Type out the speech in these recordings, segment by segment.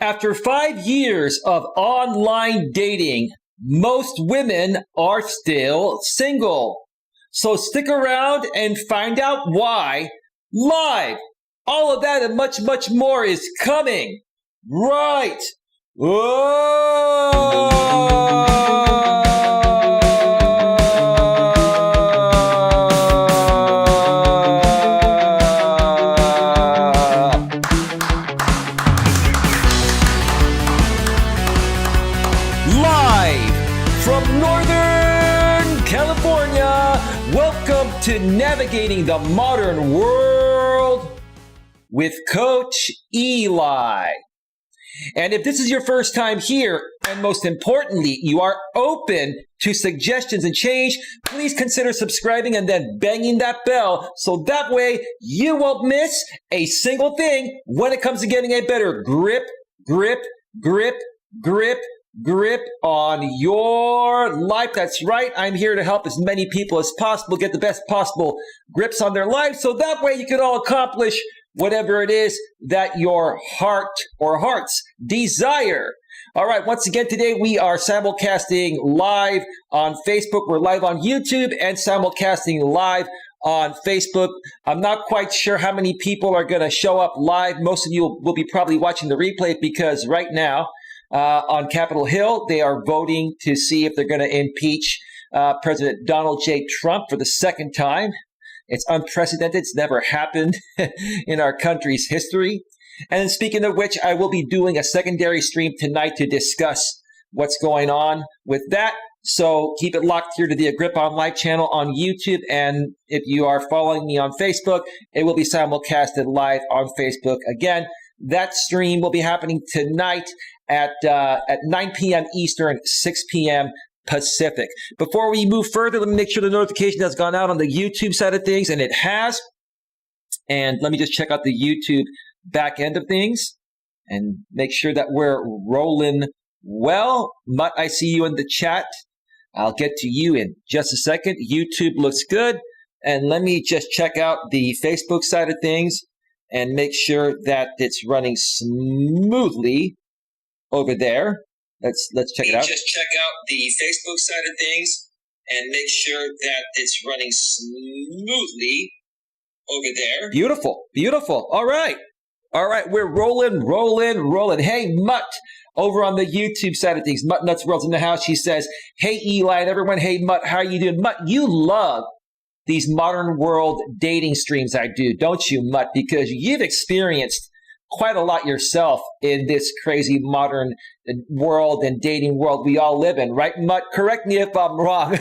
After 5 years of online dating, most women are still single. So stick around and find out why live. All of that and much, much more is coming right. Live from Northern California, welcome to Navigating the Modern World with Coach Eli. And if this is your first time here, and most importantly, you are open to suggestions and change, please consider subscribing and then banging that bell so that way you won't miss a single thing when it comes to getting a better grip on your life. That's right. I'm here to help as many people as possible get the best possible grips on their life so that way you can all accomplish whatever it is that your heart or hearts desire. All right. Once again, today we are simulcasting live on Facebook. We're live on YouTube and simulcasting live on Facebook. I'm not quite sure how many people are going to show up live. Most of you will be probably watching the replay because right now, on Capitol Hill, they are voting to see if they're going to impeach President Donald J. Trump for the second time. It's unprecedented. It's never happened in our country's history. And speaking of which, I will be doing a secondary stream tonight to discuss what's going on with that. So keep it locked here to the Grip on Life channel on YouTube. And if you are following me on Facebook, it will be simulcasted live on Facebook again. That stream will be happening tonight at 9 p.m. Eastern, 6 p.m. Pacific. Before we move further, let me make sure the notification has gone out on the YouTube side of things, and it has. And let me just check out the YouTube back end of things and make sure that we're rolling well. Mutt, I see you in the chat. I'll get to you in just a second. YouTube looks good. And let me just check out the Facebook side of things and make sure that it's running smoothly over there. Let's check it out. Just check out the Facebook side of things and make sure that it's running smoothly over there. Beautiful. All right. We're rolling. Hey, Mutt, over on the YouTube side of things. Mutt Nuts World's in the house. She says, hey, Eli and everyone. Hey, Mutt, how are you doing? Mutt, you love these modern world dating streams. I do, don't you, Mutt? Because you've experienced quite a lot yourself in this crazy modern world and dating world we all live in, right, Mutt? Correct me if I'm wrong.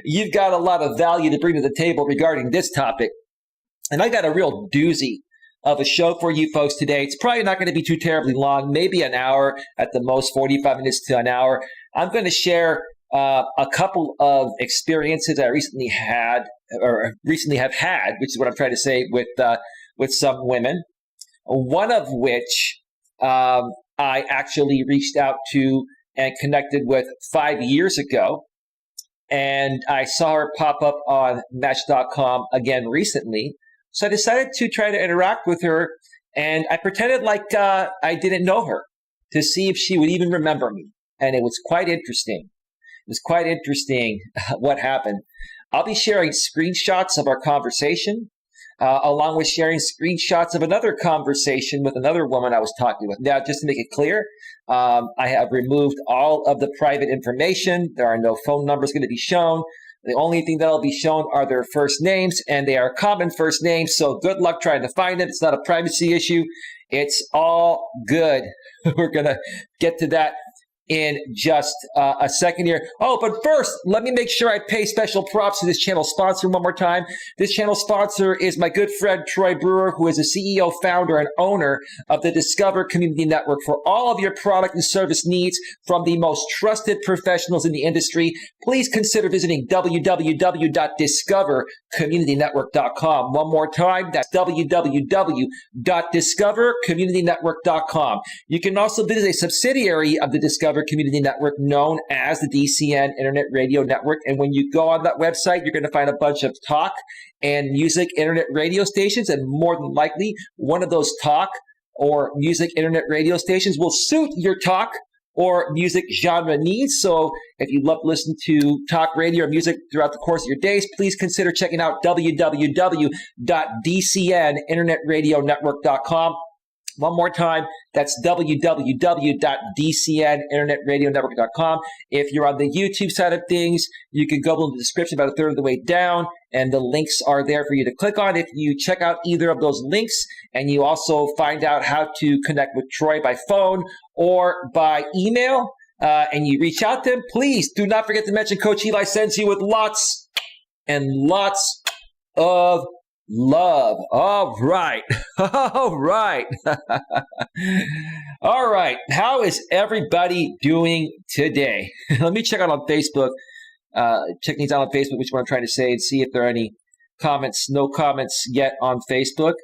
You've got a lot of value to bring to the table regarding this topic. And I got a real doozy of a show for you folks today. It's probably not going to be too terribly long, maybe an hour at the most, 45 minutes to an hour. I'm going to share a couple of experiences I recently have had, which is what I'm trying to say with some women. One of which I actually reached out to and connected with 5 years ago. And I saw her pop up on Match.com again recently. So I decided to try to interact with her. And I pretended like I didn't know her to see if she would even remember me. And it was quite interesting. What happened. I'll be sharing screenshots of our conversation. Along with sharing screenshots of another conversation with another woman I was talking with. Now, just to make it clear, I have removed all of the private information. There are no phone numbers going to be shown. The only thing that will be shown are their first names, and they are common first names, so good luck trying to find them. It's not a privacy issue. It's all good. We're going to get to that in just a second here. Oh, but first, let me make sure I pay special props to this channel sponsor one more time. This channel sponsor is my good friend Troy Brewer, who is the CEO, founder, and owner of the Discover Community Network for all of your product and service needs from the most trusted professionals in the industry. Please consider visiting www.discovercommunitynetwork.com. One more time, that's www.discovercommunitynetwork.com. You can also visit a subsidiary of the Discover Community Network known as the DCN Internet Radio Network. And when you go on that website, you're going to find a bunch of talk and music internet radio stations. And more than likely, one of those talk or music internet radio stations will suit your talk or music genre needs. So if you love to listen to talk radio or music throughout the course of your days, please consider checking out www.dcninternetradionetwork.com. One more time, that's www.dcninternetradionetwork.com. If you're on the YouTube side of things, you can go in the description about a third of the way down, and the links are there for you to click on. If you check out either of those links, and you also find out how to connect with Troy by phone or by email, and you reach out to him, please do not forget to mention Coach Eli sends you with lots and lots of love. All right. All right. All right. How is everybody doing today? Let me check out on Facebook. Check these out on Facebook, which is what I'm trying to say, and see if there are any comments. No comments yet on Facebook.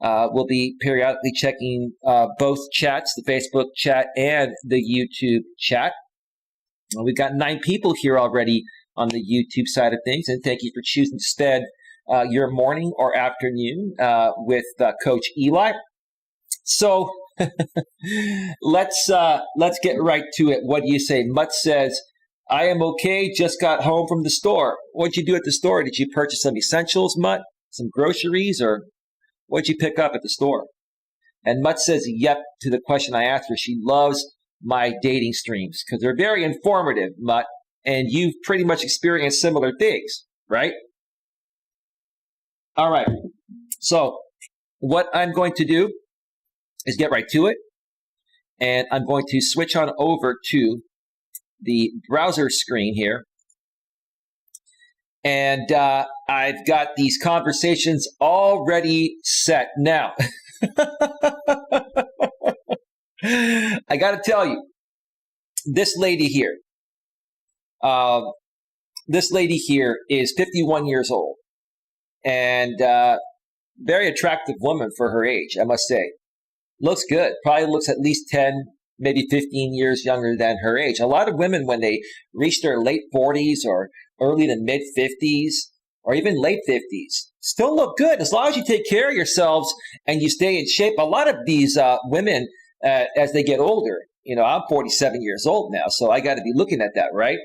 We'll be periodically checking both chats, the Facebook chat and the YouTube chat. We've got 9 people here already on the YouTube side of things, and thank you for choosing to spend your morning or afternoon with Coach Eli. So let's get right to it. What do you say? Mutt says, I am okay, just got home from the store. What'd you do at the store? Did you purchase some essentials, Mutt? Some groceries, or what'd you pick up at the store? And Mutt says, yep, to the question I asked her. She loves my dating streams because they're very informative, Mutt, and you've pretty much experienced similar things, right? All right. So what I'm going to do is get right to it, and I'm going to switch on over to the browser screen here. And I've got these conversations already set. Now, I got to tell you, this lady here is 51 years old and very attractive woman for her age, I must say. Looks good. Probably looks at least 10, maybe 15 years younger than her age. A lot of women, when they reach their late 40s or early to mid 50s or even late 50s, still look good as long as you take care of yourselves and you stay in shape. A lot of these women, as they get older, I'm 47 years old now, so I got to be looking at that, right?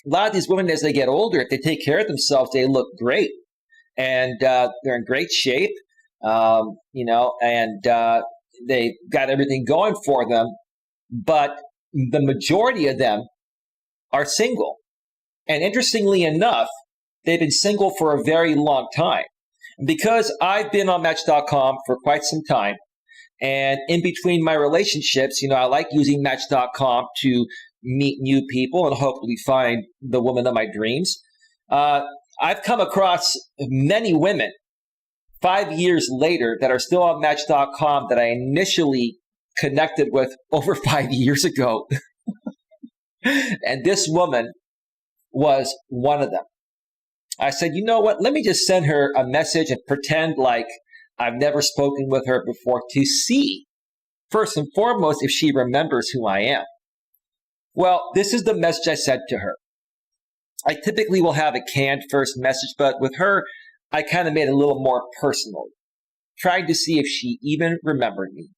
A lot of these women, as they get older, if they take care of themselves, they look great. And they're in great shape, and they've got everything going for them. But the majority of them are single. And interestingly enough, they've been single for a very long time. Because I've been on Match.com for quite some time, and in between my relationships, I like using Match.com to meet new people and hopefully find the woman of my dreams. I've come across many women 5 years later that are still on Match.com that I initially connected with over 5 years ago. And this woman was one of them. I said, you know what? Let me just send her a message and pretend like I've never spoken with her before to see, first and foremost, if she remembers who I am. Well, this is the message I sent to her. I typically will have a canned first message, but with her, I kind of made it a little more personal, trying to see if she even remembered me.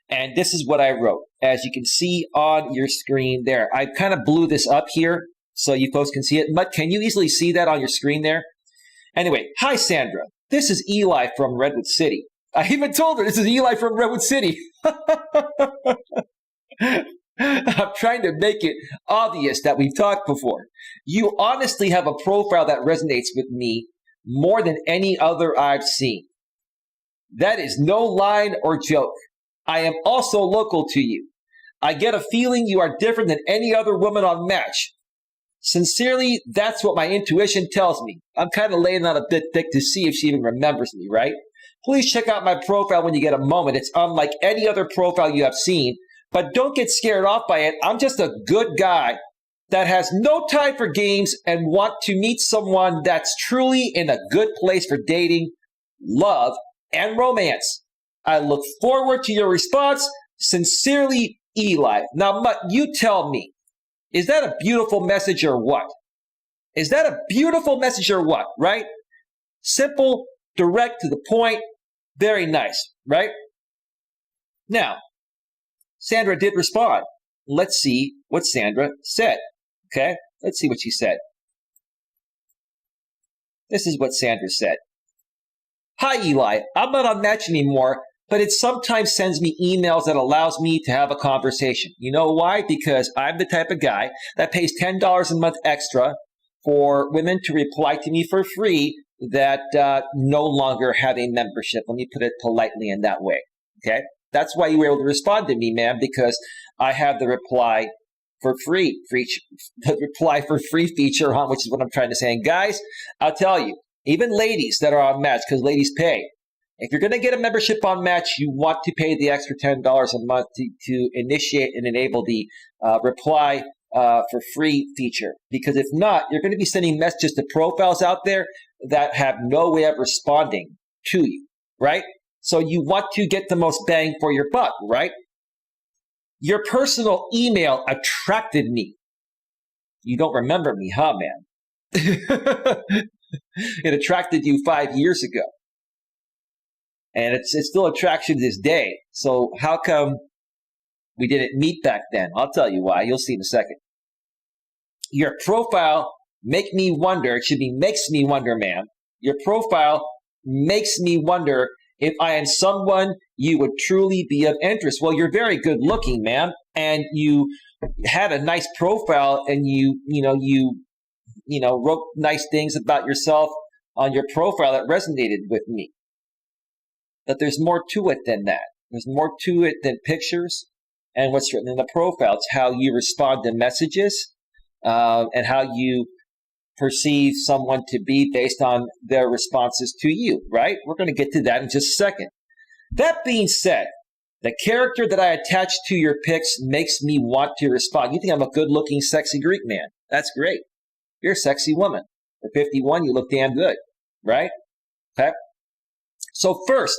And this is what I wrote, as you can see on your screen there. I kind of blew this up here so you folks can see it. But can you easily see that on your screen there? Anyway, hi, Sandra. This is Eli from Redwood City. I even told her this is Eli from Redwood City. I'm trying to make it obvious that we've talked before. You honestly have a profile that resonates with me more than any other I've seen. That is no line or joke. I am also local to you. I get a feeling you are different than any other woman on Match. Sincerely, that's what my intuition tells me. I'm kind of laying on a bit thick to see if she even remembers me, right? Please check out my profile when you get a moment. It's unlike any other profile you have seen. But don't get scared off by it. I'm just a good guy that has no time for games and want to meet someone that's truly in a good place for dating, love, and romance. I look forward to your response. Sincerely, Eli. Now, Mutt, you tell me, is that a beautiful message or what? Is that a beautiful message or what, right? Simple, direct to the point, very nice. right? Now, Sandra did respond. Let's see what Sandra said. Okay, let's see what she said. This is what Sandra said. Hi, Eli. I'm not on Match anymore, but it sometimes sends me emails that allows me to have a conversation. You know why? Because I'm the type of guy that pays $10 a month extra for women to reply to me for free that no longer have a membership. Let me put it politely in that way. Okay? That's why you were able to respond to me, man, because I have the reply for free, the reply for free feature on, which is what I'm trying to say. And guys, I'll tell you, even ladies that are on Match, because ladies pay, if you're going to get a membership on Match, you want to pay the extra $10 a month to initiate and enable the reply for free feature. Because if not, you're going to be sending messages to profiles out there that have no way of responding to you, right? So you want to get the most bang for your buck, right? Your personal email attracted me. You don't remember me, huh, man? It attracted you 5 years ago. And it still attracts you to this day. So how come we didn't meet back then? I'll tell you why. You'll see in a second. Your profile makes me wonder. It should be makes me wonder, man. Your profile makes me wonder if I am someone you would truly be of interest. Well, you're very good looking, man. And you had a nice profile and you wrote nice things about yourself on your profile that resonated with me. But there's more to it than that. There's more to it than pictures and what's written in the profile. It's how you respond to messages and how you perceive someone to be based on their responses to you, right? We're going to get to that in just a second. That being said, the character that I attach to your pics makes me want to respond. You think I'm a good-looking, sexy Greek man. That's great. You're a sexy woman. For 51, you look damn good, right? Okay. So first,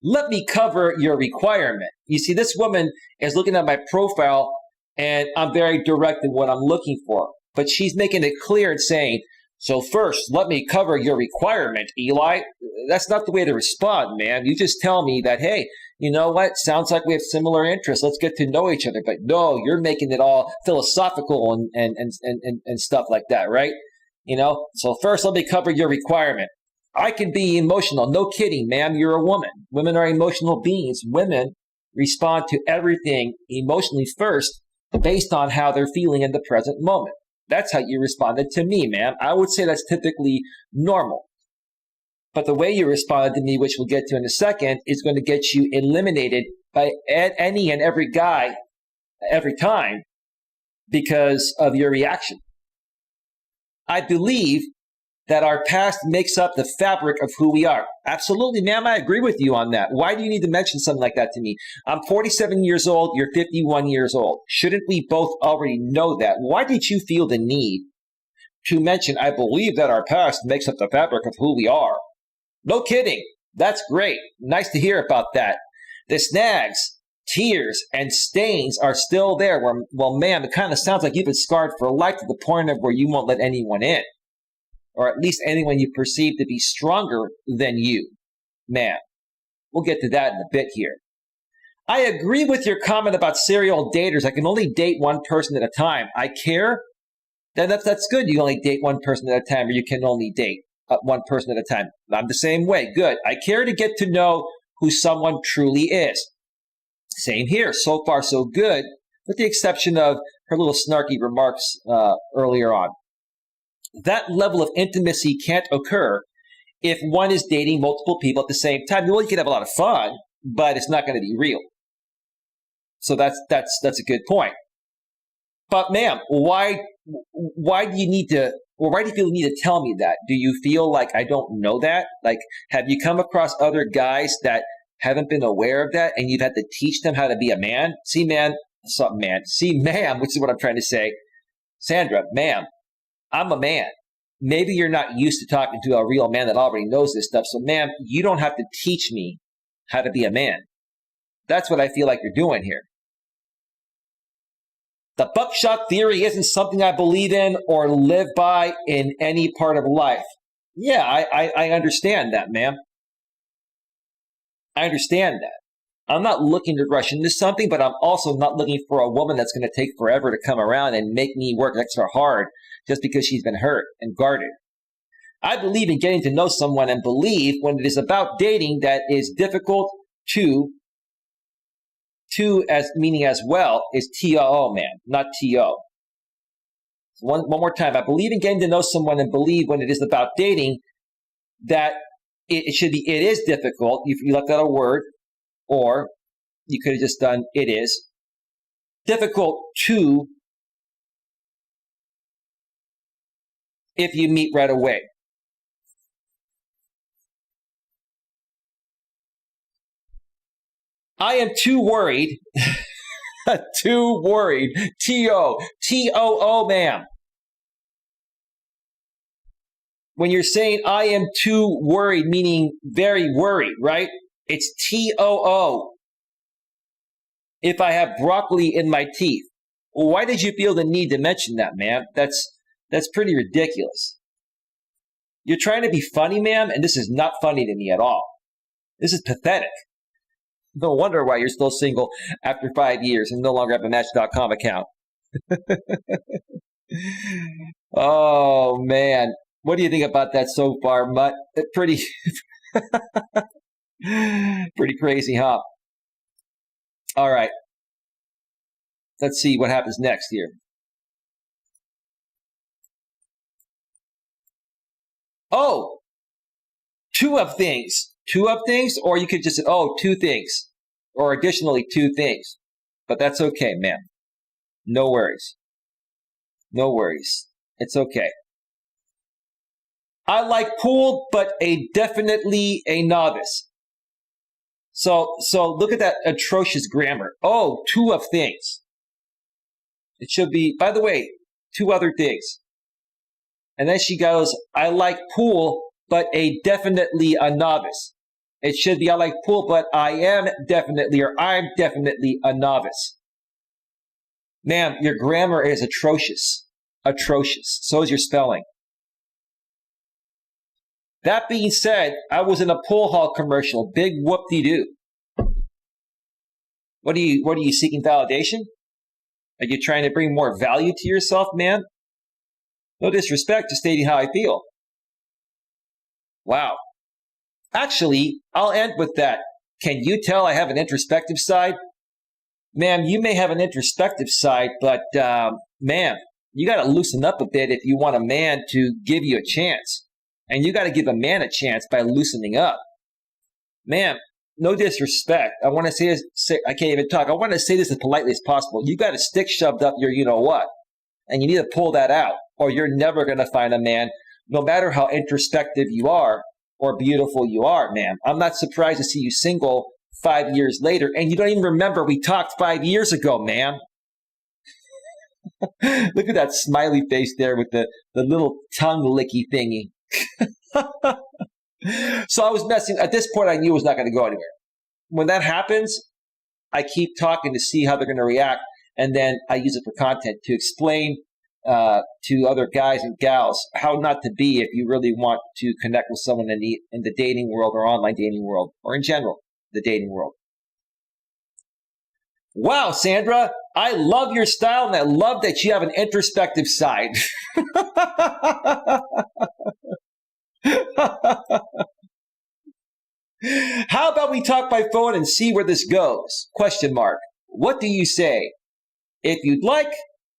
let me cover your requirement. You see, this woman is looking at my profile, and I'm very direct in what I'm looking for. But she's making it clear and saying, so first, let me cover your requirement, Eli. That's not the way to respond, man. You just tell me that, hey, you know what? Sounds like we have similar interests. Let's get to know each other. But no, you're making it all philosophical and stuff like that, right? You know, so first, let me cover your requirement. I can be emotional. No kidding, ma'am. You're a woman. Women are emotional beings. Women respond to everything emotionally first based on how they're feeling in the present moment. That's how you responded to me, ma'am. I would say that's typically normal. But the way you responded to me, which we'll get to in a second, is going to get you eliminated by any and every guy every time because of your reaction. I believe that our past makes up the fabric of who we are. Absolutely, ma'am, I agree with you on that. Why do you need to mention something like that to me? I'm 47 years old, you're 51 years old. Shouldn't we both already know that? Why did you feel the need to mention, I believe that our past makes up the fabric of who we are? No kidding. That's great. Nice to hear about that. The snags, tears, and stains are still there. Well, ma'am, it kind of sounds like you've been scarred for life to the point of where you won't let anyone in. Or at least anyone you perceive to be stronger than you, man. We'll get to that in a bit here. I agree with your comment about serial daters. I can only date one person at a time. I care. Then that's good. You only date one person at a time, or you can only date one person at a time. I'm the same way. Good. I care to get to know who someone truly is. Same here. So far, so good, with the exception of her little snarky remarks earlier on. That level of intimacy can't occur if one is dating multiple people at the same time. Well, you can have a lot of fun, but it's not going to be real. So that's a good point. But ma'am, why do you need to, or why do you feel the need to tell me that? Do you feel like I don't know that? Like, have you come across other guys that haven't been aware of that and you've had to teach them how to be a man? See, man, see, ma'am, which is what I'm trying to say. Sandra, ma'am, I'm a man. Maybe you're not used to talking to a real man that already knows this stuff. So, ma'am, you don't have to teach me how to be a man. That's what I feel like you're doing here. The buckshot theory isn't something I believe in or live by in any part of life. Yeah, I understand that, ma'am. I understand that. I'm not looking to rush into something, but I'm also not looking for a woman that's going to take forever to come around and make me work extra hard just because she's been hurt and guarded. I believe in getting to know someone and believe when it is about dating that is difficult to as meaning as well is T-O-O, man, not T-O. One more time. I believe in getting to know someone and believe when it is about dating that it is difficult. You left out a word, or you could have just done it is difficult to if you meet right away. I am too worried. Too worried. T-O-O, ma'am. When you're saying I am too worried, meaning very worried, right? It's T-O-O. If I have broccoli in my teeth. Well, why did you feel the need to mention that, ma'am? That's pretty ridiculous. You're trying to be funny, ma'am, and this is not funny to me at all. This is pathetic. No wonder why you're still single after 5 years and no longer have a Match.com account. Oh, man. What do you think about that so far, Mutt? Pretty crazy, huh? All right. Let's see what happens next here. Oh, two of things. Two of things, or you could just say, oh, two things, or additionally two things. But that's okay, ma'am. No worries. No worries. It's okay. I like pool, but definitely a novice. So look at that atrocious grammar. Oh, two of things. It should be, by the way, two other things. And then she goes, I like pool, but definitely a novice. It should be, I like pool, but I am definitely, or I'm definitely a novice. Ma'am, your grammar is atrocious. Atrocious. So is your spelling. That being said, I was in a pool hall commercial. Big whoop-de-doo. What are you seeking validation? Are you trying to bring more value to yourself, man? No disrespect to stating how I feel. Wow. Actually, I'll end with that. Can you tell I have an introspective side? Ma'am, you may have an introspective side, but ma'am, you got to loosen up a bit if you want a man to give you a chance. And you got to give a man a chance by loosening up. Ma'am, no disrespect. I want to say this, I can't even talk. I want to say this as politely as possible. You got a stick shoved up your you-know-what, and you need to pull that out, or you're never going to find a man, no matter how introspective you are or beautiful you are, ma'am. I'm not surprised to see you single 5 years later, and you don't even remember we talked 5 years ago, ma'am. Look at that smiley face there with the little tongue licky thingy. So I was messing. At this point, I knew it was not going to go anywhere. When that happens, I keep talking to see how they're going to react, and then I use it for content to explain to other guys and gals how not to be if you really want to connect with someone in the dating world or online dating world, or in general, the dating world. Wow, Sandra, I love your style, and I love that you have an introspective side. How about we talk by phone and see where this goes? Question mark. What do you say? If you'd like,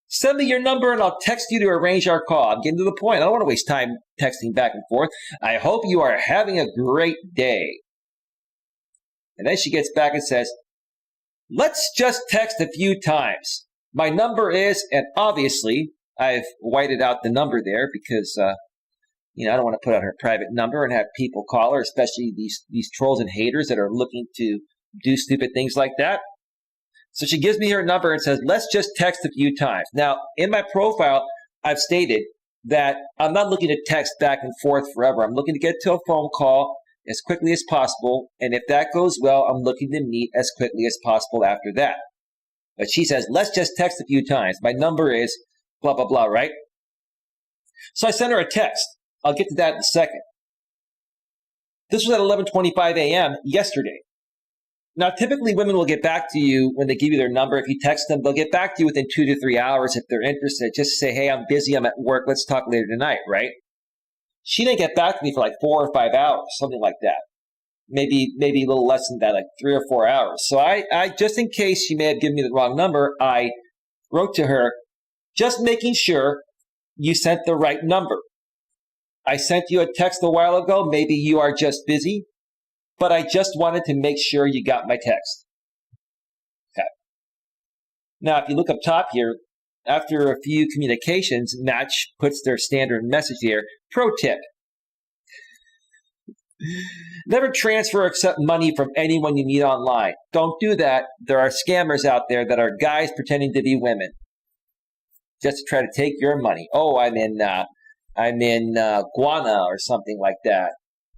send me your number and I'll text you to arrange our call. I'm getting to the point. I don't want to waste time texting back and forth. I hope you are having a great day. And then she gets back and says, let's just text a few times. My number is, and obviously I've whited out the number there because, I don't want to put out her private number and have people call her, especially these trolls and haters that are looking to do stupid things like that. So she gives me her number and says, let's just text a few times. Now, in my profile, I've stated that I'm not looking to text back and forth forever. I'm looking to get to a phone call as quickly as possible. And if that goes well, I'm looking to meet as quickly as possible after that. But she says, let's just text a few times. My number is blah, blah, blah, right? So I sent her a text. I'll get to that in a second. This was at 11:25 a.m. yesterday. Now, typically women will get back to you when they give you their number. If you text them, they'll get back to you within 2 to 3 hours if they're interested. Just say, hey, I'm busy, I'm at work, let's talk later tonight, right? She didn't get back to me for like 4 or 5 hours, something like that. Maybe a little less than that, like 3 or 4 hours. So I just in case she may have given me the wrong number, I wrote to her, just making sure you sent the right number. I sent you a text a while ago. Maybe you are just busy, but I just wanted to make sure you got my text. Okay. Now, if you look up top here, after a few communications, Match puts their standard message here. Pro tip. Never transfer or accept money from anyone you meet online. Don't do that. There are scammers out there that are guys pretending to be women just to try to take your money. Oh, I'm in Guana or something like that.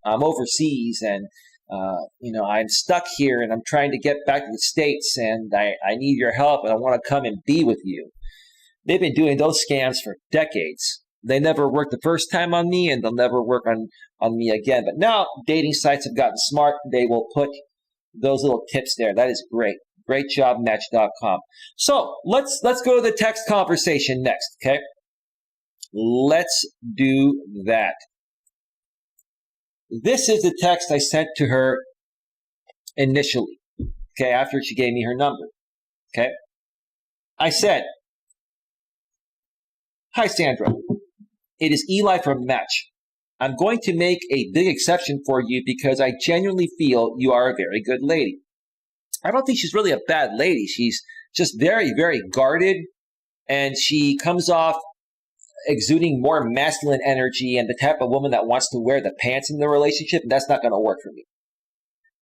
I'm overseas and I'm stuck here and I'm trying to get back to the States and I need your help and I want to come and be with you. They've been doing those scams for decades. They never worked the first time on me and they'll never work on me again. But now dating sites have gotten smart. They will put those little tips there. That is great. Great job, Match.com. So let's go to the text conversation next, okay? Let's do that. This is the text I sent to her initially, okay, after she gave me her number, okay? I said, hi, Sandra. It is Eli from Match. I'm going to make a big exception for you because I genuinely feel you are a very good lady. I don't think she's really a bad lady. She's just very, very guarded, and she comes off exuding more masculine energy and the type of woman that wants to wear the pants in the relationship. And that's not going to work for me.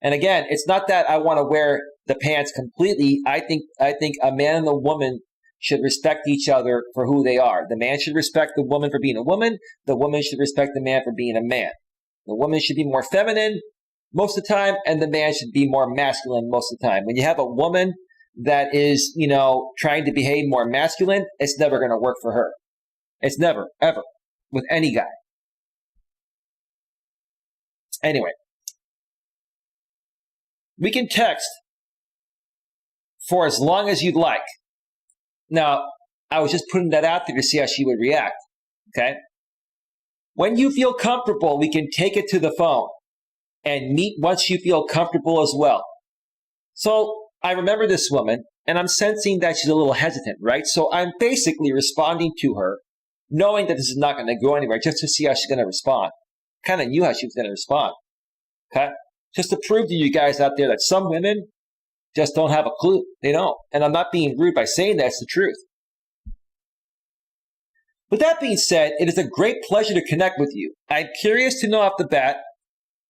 And again, it's not that I want to wear the pants completely. I think a man and a woman should respect each other for who they are. The man should respect the woman for being a woman. The woman should respect the man for being a man. The woman should be more feminine most of the time, and the man should be more masculine most of the time. When you have a woman that is, trying to behave more masculine, it's never going to work for her. It's never, ever, with any guy. Anyway, we can text for as long as you'd like. Now, I was just putting that out there to see how she would react, okay? When you feel comfortable, we can take it to the phone and meet once you feel comfortable as well. So I remember this woman, and I'm sensing that she's a little hesitant, right? So I'm basically responding to her, knowing that this is not going to go anywhere, just to see how she's going to respond. Kind of knew how she was going to respond, okay? Just to prove to you guys out there that some women just don't have a clue. They don't. And I'm not being rude by saying that. It's the truth. With that being said, it is a great pleasure to connect with you. I'm curious to know off the bat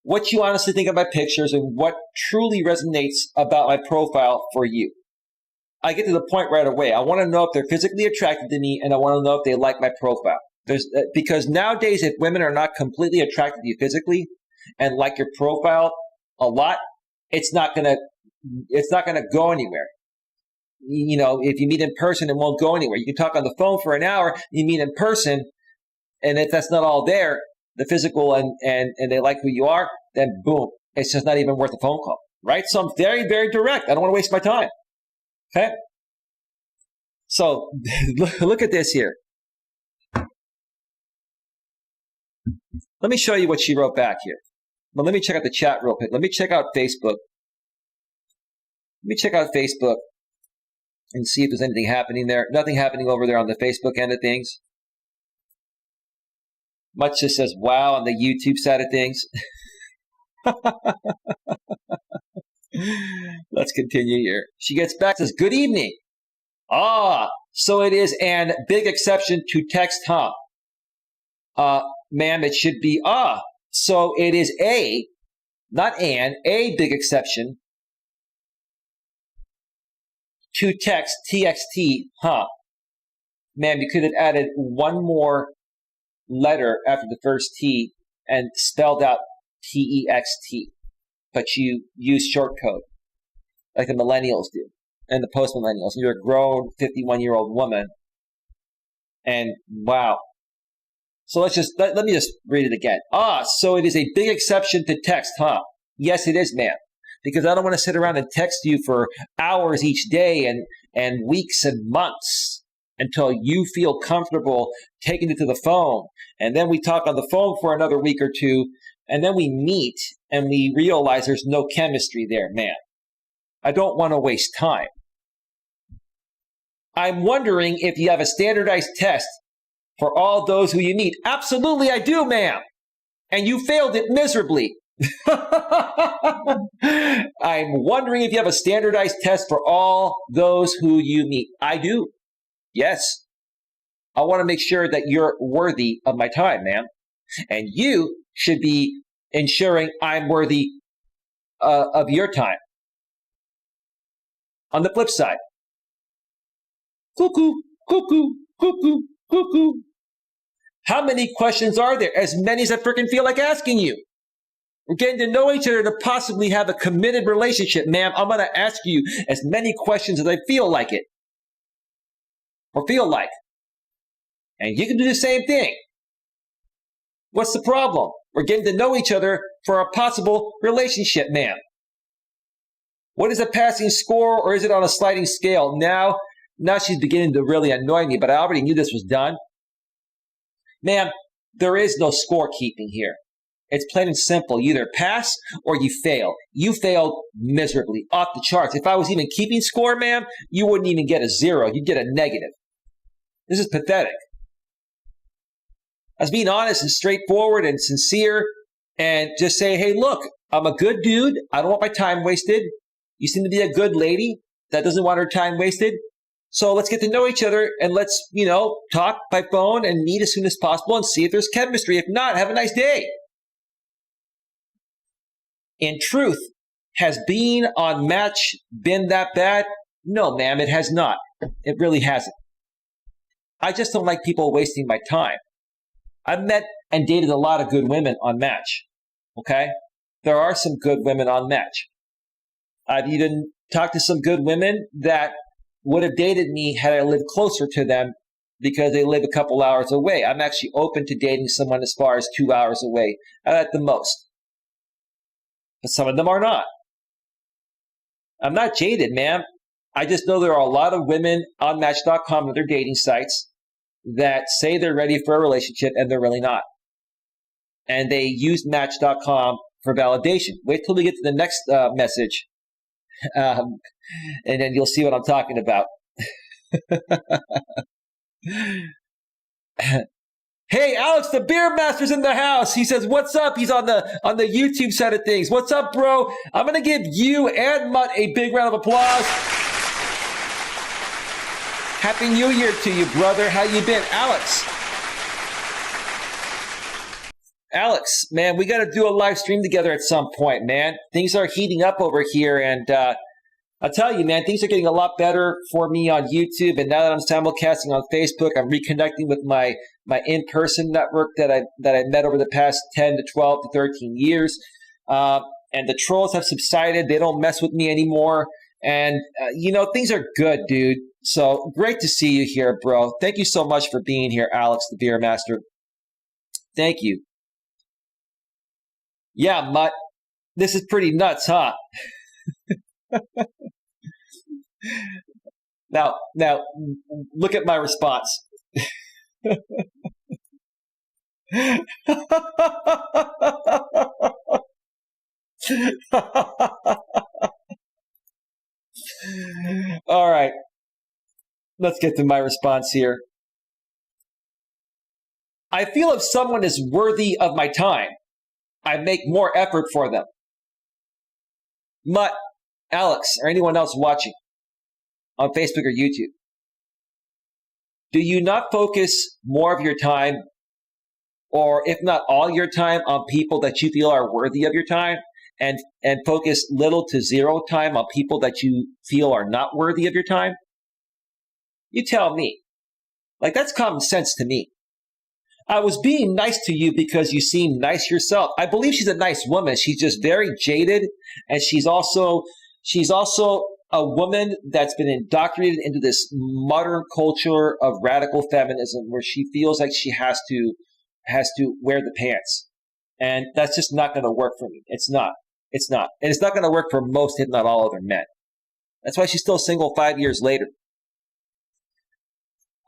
what you honestly think of my pictures and what truly resonates about my profile for you. I get to the point right away. I want to know if they're physically attracted to me, and I want to know if they like my profile. Because nowadays, if women are not completely attracted to you physically and like your profile a lot, it's not going to go anywhere. If you meet in person, it won't go anywhere. You can talk on the phone for an hour, you meet in person, and if that's not all there, the physical and they like who you are, then boom, it's just not even worth a phone call, right? So I'm very, very direct. I don't want to waste my time. Okay? So look at this here. Let me show you what she wrote back here. Well, let me check out the chat real quick. Let me check out Facebook. Let me check out Facebook and see if there's anything happening there. Nothing happening over there on the Facebook end of things. Much just says wow on the YouTube side of things. Let's continue here. She gets back, says, good evening. So it is an big exception to text, huh? Ma'am, it should be So it is a big exception to text, TXT, huh? Ma'am, you could have added one more letter after the first T and spelled out TEXT, but you use short code like the millennials do and the post-millennials. You're a grown 51-year-old woman, and wow. So let me just read it again. So it is a big exception to text, huh? Yes, it is, ma'am. because I don't want to sit around and text you for hours each day and weeks and months until you feel comfortable taking it to the phone. And then we talk on the phone for another week or two, and then we meet and we realize there's no chemistry there, man. I don't want to waste time. I'm wondering if you have a standardized test for all those who you meet. Absolutely, I do, ma'am. And you failed it miserably. I'm wondering if you have a standardized test for all those who you meet. I do. Yes. I want to make sure that you're worthy of my time, man. And you should be ensuring I'm worthy of your time. On the flip side, cuckoo, cuckoo, cuckoo, cuckoo. How many questions are there? As many as I freaking feel like asking you. We're getting to know each other to possibly have a committed relationship, ma'am. I'm going to ask you as many questions as I feel like it. Or feel like. And you can do the same thing. What's the problem? We're getting to know each other for a possible relationship, ma'am. What is a passing score, or is it on a sliding scale? Now she's beginning to really annoy me, but I already knew this was done. Ma'am, there is no scorekeeping here. It's plain and simple. You either pass or you fail. You failed miserably, off the charts. If I was even keeping score, ma'am, you wouldn't even get a 0. You'd get a negative. This is pathetic. I was being honest and straightforward and sincere and just say, hey, look, I'm a good dude. I don't want my time wasted. You seem to be a good lady that doesn't want her time wasted. So let's get to know each other and let's, talk by phone and meet as soon as possible and see if there's chemistry. If not, have a nice day. In truth, has being on Match been that bad? No, ma'am, it has not. It really hasn't. I just don't like people wasting my time. I've met and dated a lot of good women on Match. Okay? There are some good women on Match. I've even talked to some good women that would have dated me had I lived closer to them because they live a couple hours away. I'm actually open to dating someone as far as 2 hours away at the most. But some of them are not. I'm not jaded, ma'am. I just know there are a lot of women on Match.com and other dating sites that say they're ready for a relationship and they're really not. And they use Match.com for validation. Wait till we get to the next message. And then you'll see what I'm talking about. Hey, Alex, the beer master's in the house. He says, what's up? He's on the YouTube side of things. What's up, bro? I'm going to give you and Mutt a big round of applause. Happy New Year to you, brother. How you been? Alex, man, we got to do a live stream together at some point, man. Things are heating up over here, and I'll tell you, man, things are getting a lot better for me on YouTube, and now that I'm simulcasting on Facebook, I'm reconnecting with my in-person network that I met over the past 10 to 12 to 13 years, and the trolls have subsided. They don't mess with me anymore, and, things are good, dude. So great to see you here, bro. Thank you so much for being here, Alex, the Beer Master. Thank you. Yeah, Mutt, this is pretty nuts, huh? Now, look at my response. All right, let's get to my response here. I feel if someone is worthy of my time, I make more effort for them. Mutt, Alex, or anyone else watching on Facebook or YouTube, do you not focus more of your time, or if not all your time, on people that you feel are worthy of your time, and focus little to zero time on people that you feel are not worthy of your time? You tell me. That's common sense to me. I was being nice to you because you seem nice yourself. I believe she's a nice woman. She's just very jaded, and she's also a woman that's been indoctrinated into this modern culture of radical feminism where she feels like she has to wear the pants. And that's just not going to work for me. It's not. It's not. And it's not going to work for most, if not all, other men. That's why she's still single 5 years later.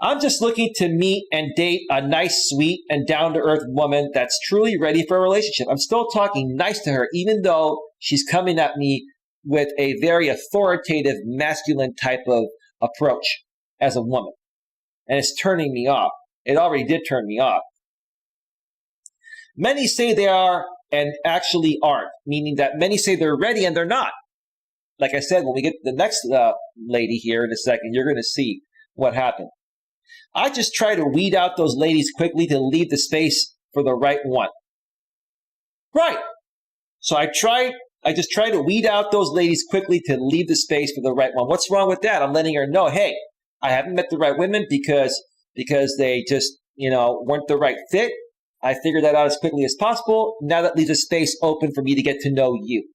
I'm just looking to meet and date a nice, sweet, and down-to-earth woman that's truly ready for a relationship. I'm still talking nice to her, even though she's coming at me with a very authoritative, masculine type of approach as a woman. And it's turning me off. It already did turn me off. Many say they are and actually aren't, meaning that many say they're ready and they're not. Like I said, when we get to the next lady here in a second, you're going to see what happened. I just try to weed out those ladies quickly to leave the space for the right one. Right. So I just try to weed out those ladies quickly to leave the space for the right one. What's wrong with that? I'm letting her know, hey, I haven't met the right women because they just, weren't the right fit. I figured that out as quickly as possible. Now that leaves a space open for me to get to know you.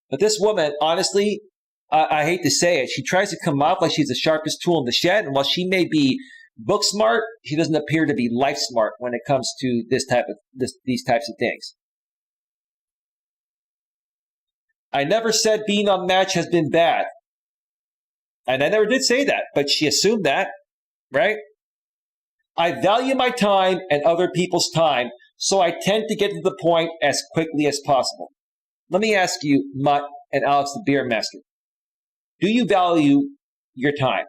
But this woman, honestly, I hate to say it, she tries to come off like she's the sharpest tool in the shed. And while she may be book smart, she doesn't appear to be life smart when it comes to these types of things. I never said being on Match has been bad. And I never did say that, but she assumed that, right? I value my time and other people's time, so I tend to get to the point as quickly as possible. Let me ask you, Mutt and Alex the Beer Master, do you value your time?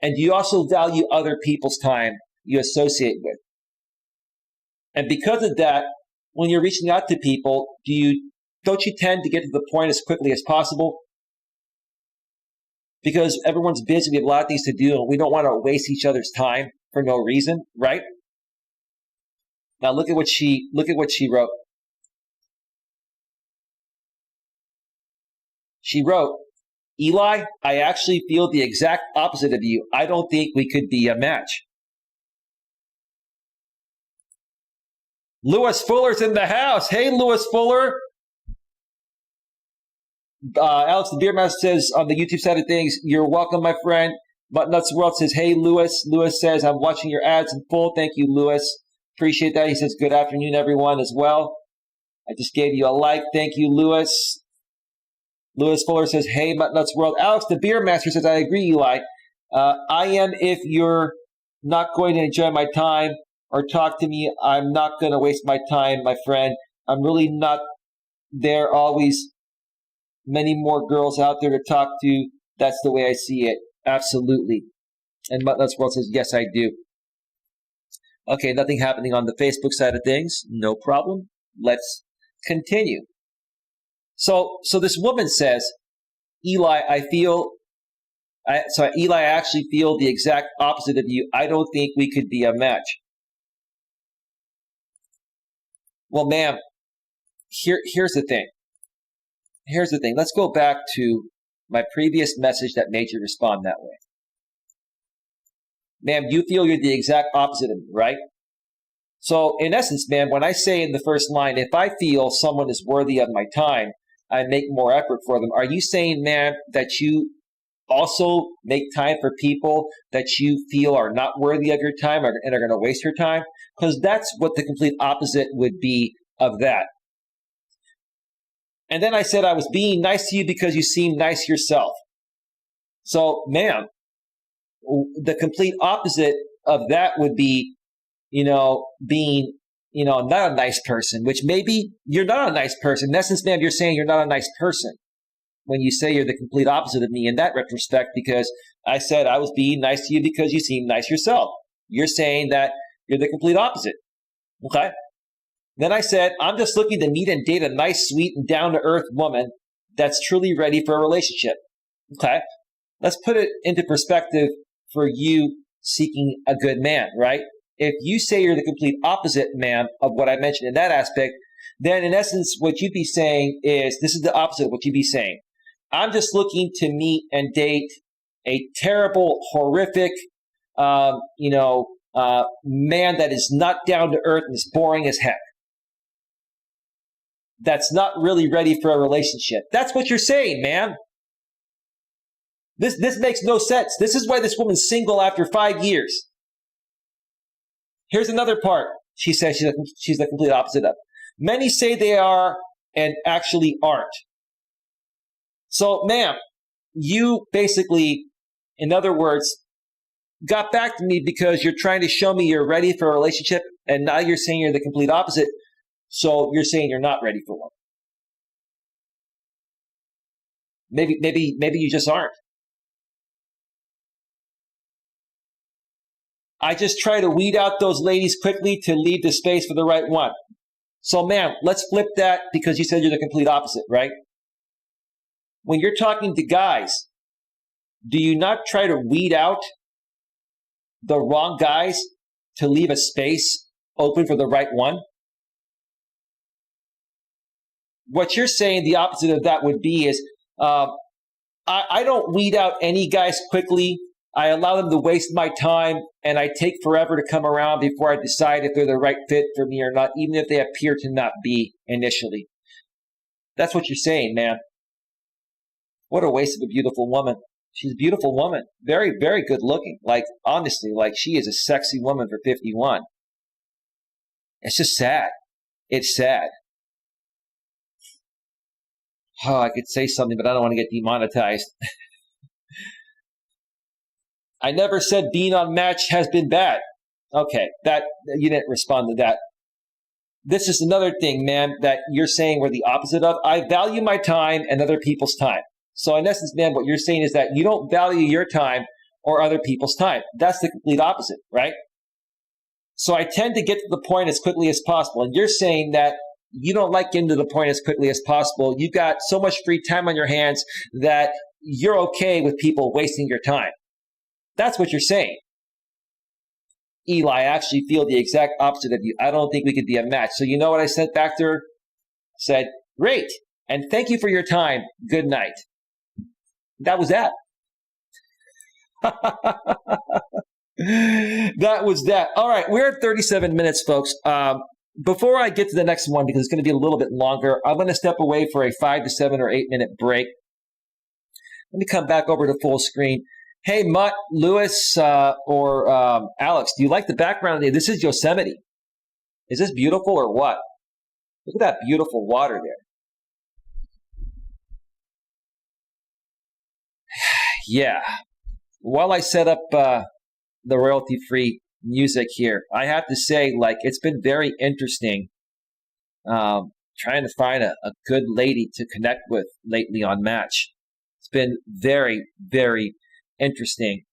And do you also value other people's time you associate with? And because of that, when you're reaching out to people, don't you tend to get to the point as quickly as possible? Because everyone's busy, we have a lot of things to do, and we don't want to waste each other's time for no reason, right? Now look at what she wrote. She wrote, Eli, I actually feel the exact opposite of you. I don't think we could be a match. Lewis Fuller's in the house. Hey, Lewis Fuller. Alex the Beer Master says on the YouTube side of things, you're welcome, my friend. But Nuts World says, hey, Lewis. Lewis says, I'm watching your ads in full. Thank you, Lewis. Appreciate that. He says, good afternoon, everyone, as well. I just gave you a like. Thank you, Lewis. Lewis Fuller says, hey, Nuts World. Alex the Beer Master says, I agree, Eli. I am if you're not going to enjoy my time or talk to me. I'm not going to waste my time, my friend. I'm really not there always. Many more girls out there to talk to. That's the way I see it. Absolutely. And Nuts World says, yes, I do. Okay, nothing happening on the Facebook side of things. No problem. Let's continue. So this woman says, Eli, I actually feel the exact opposite of you. I don't think we could be a match. Well, ma'am, here's the thing. Here's the thing. Let's go back to my previous message that made you respond that way. Ma'am, you feel you're the exact opposite of me, right? So in essence, ma'am, when I say in the first line, if I feel someone is worthy of my time, I make more effort for them. Are you saying, ma'am, that you also make time for people that you feel are not worthy of your time and are going to waste your time? Because that's what the complete opposite would be of that. And then I said I was being nice to you because you seem nice yourself. So, ma'am, the complete opposite of that would be, being, not a nice person, which maybe you're not a nice person. In essence, ma'am, you're saying you're not a nice person when you say you're the complete opposite of me in that retrospect, because I said I was being nice to you because you seem nice yourself. You're saying that you're the complete opposite. Okay? Then I said, I'm just looking to meet and date a nice, sweet, and down-to-earth woman that's truly ready for a relationship. Okay? Let's put it into perspective for you seeking a good man, right? If you say you're the complete opposite, ma'am, of what I mentioned in that aspect, then in essence, what you'd be saying is, this is the opposite of what you'd be saying. I'm just looking to meet and date a terrible, horrific, man that is not down to earth and is boring as heck. That's not really ready for a relationship. That's what you're saying, man. This makes no sense. This is why this woman's single after 5 years. Here's another part she says she's the complete opposite of. Many say they are and actually aren't. So, ma'am, you basically, in other words, got back to me because you're trying to show me you're ready for a relationship, and now you're saying you're the complete opposite. So you're saying you're not ready for one. Maybe you just aren't. I just try to weed out those ladies quickly to leave the space for the right one. So, ma'am, let's flip that because you said you're the complete opposite, right? When you're talking to guys, do you not try to weed out the wrong guys to leave a space open for the right one? What you're saying, the opposite of that would be is, I don't weed out any guys quickly. I allow them to waste my time, and I take forever to come around before I decide if they're the right fit for me or not, even if they appear to not be initially. That's what you're saying, man. What a waste of a beautiful woman. She's a beautiful woman. Very, very good looking. Like, honestly, like she is a sexy woman for 51. It's just sad. It's sad. Oh, I could say something, but I don't want to get demonetized. I never said being on Match has been bad. Okay, that you didn't respond to that. This is another thing, man, that you're saying we're the opposite of. I value my time and other people's time. So in essence, man, what you're saying is that you don't value your time or other people's time. That's the complete opposite, right? So I tend to get to the point as quickly as possible. And you're saying that you don't like getting to the point as quickly as possible. You've got so much free time on your hands that you're okay with people wasting your time. That's what you're saying. Eli, I actually feel the exact opposite of you. I don't think we could be a match. So you know what I sent back to her? I said, great. And thank you for your time. Good night. That was that. That was that. All right. We're at 37 minutes, folks. Before I get to the next one, because it's going to be a little bit longer, I'm going to step away for a 5 to 7 or 8 minute break. Let me come back over to full screen. Hey, Mutt, Lewis, or Alex, do you like the background today? This is Yosemite. Is this beautiful or what? Look at that beautiful water there. Yeah. While I set up the royalty-free music here, I have to say, like, it's been very interesting trying to find a good lady to connect with lately on Match. It's been very, very interesting.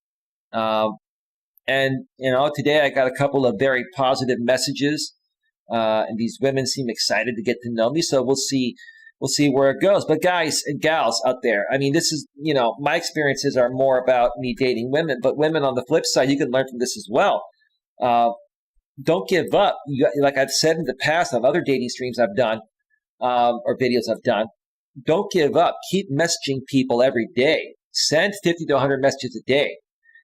And, you know, today I got a couple of very positive messages, and these women seem excited to get to know me. So we'll see where it goes. But guys and gals out there, I mean, this is, you know, my experiences are more about me dating women, but women on the flip side, you can learn from this as well. Don't give up. Like I've said in the past on other dating streams I've done, or videos I've done, don't give up. Keep messaging people every day. Send 50 to 100 messages a day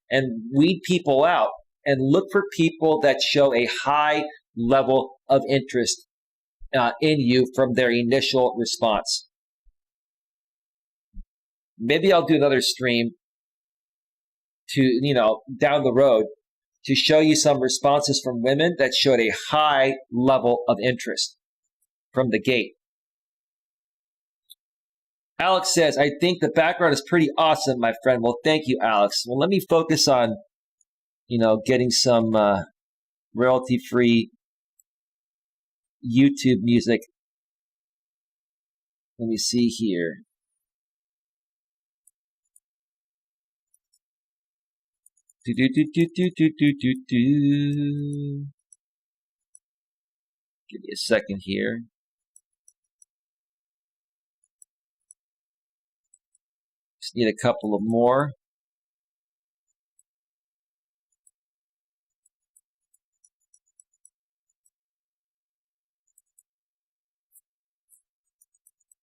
and weed people out and look for people that show a high level of interest in you from their initial response. Maybe I'll do another stream to, you know, down the road to show you some responses from women that showed a high level of interest from the gate. Alex says, I think the background is pretty awesome, my friend. Well, thank you, Alex. Well, let me focus on, you know, getting some royalty-free YouTube music. Let me see here. Do. Give me a second here. Just need a couple of more.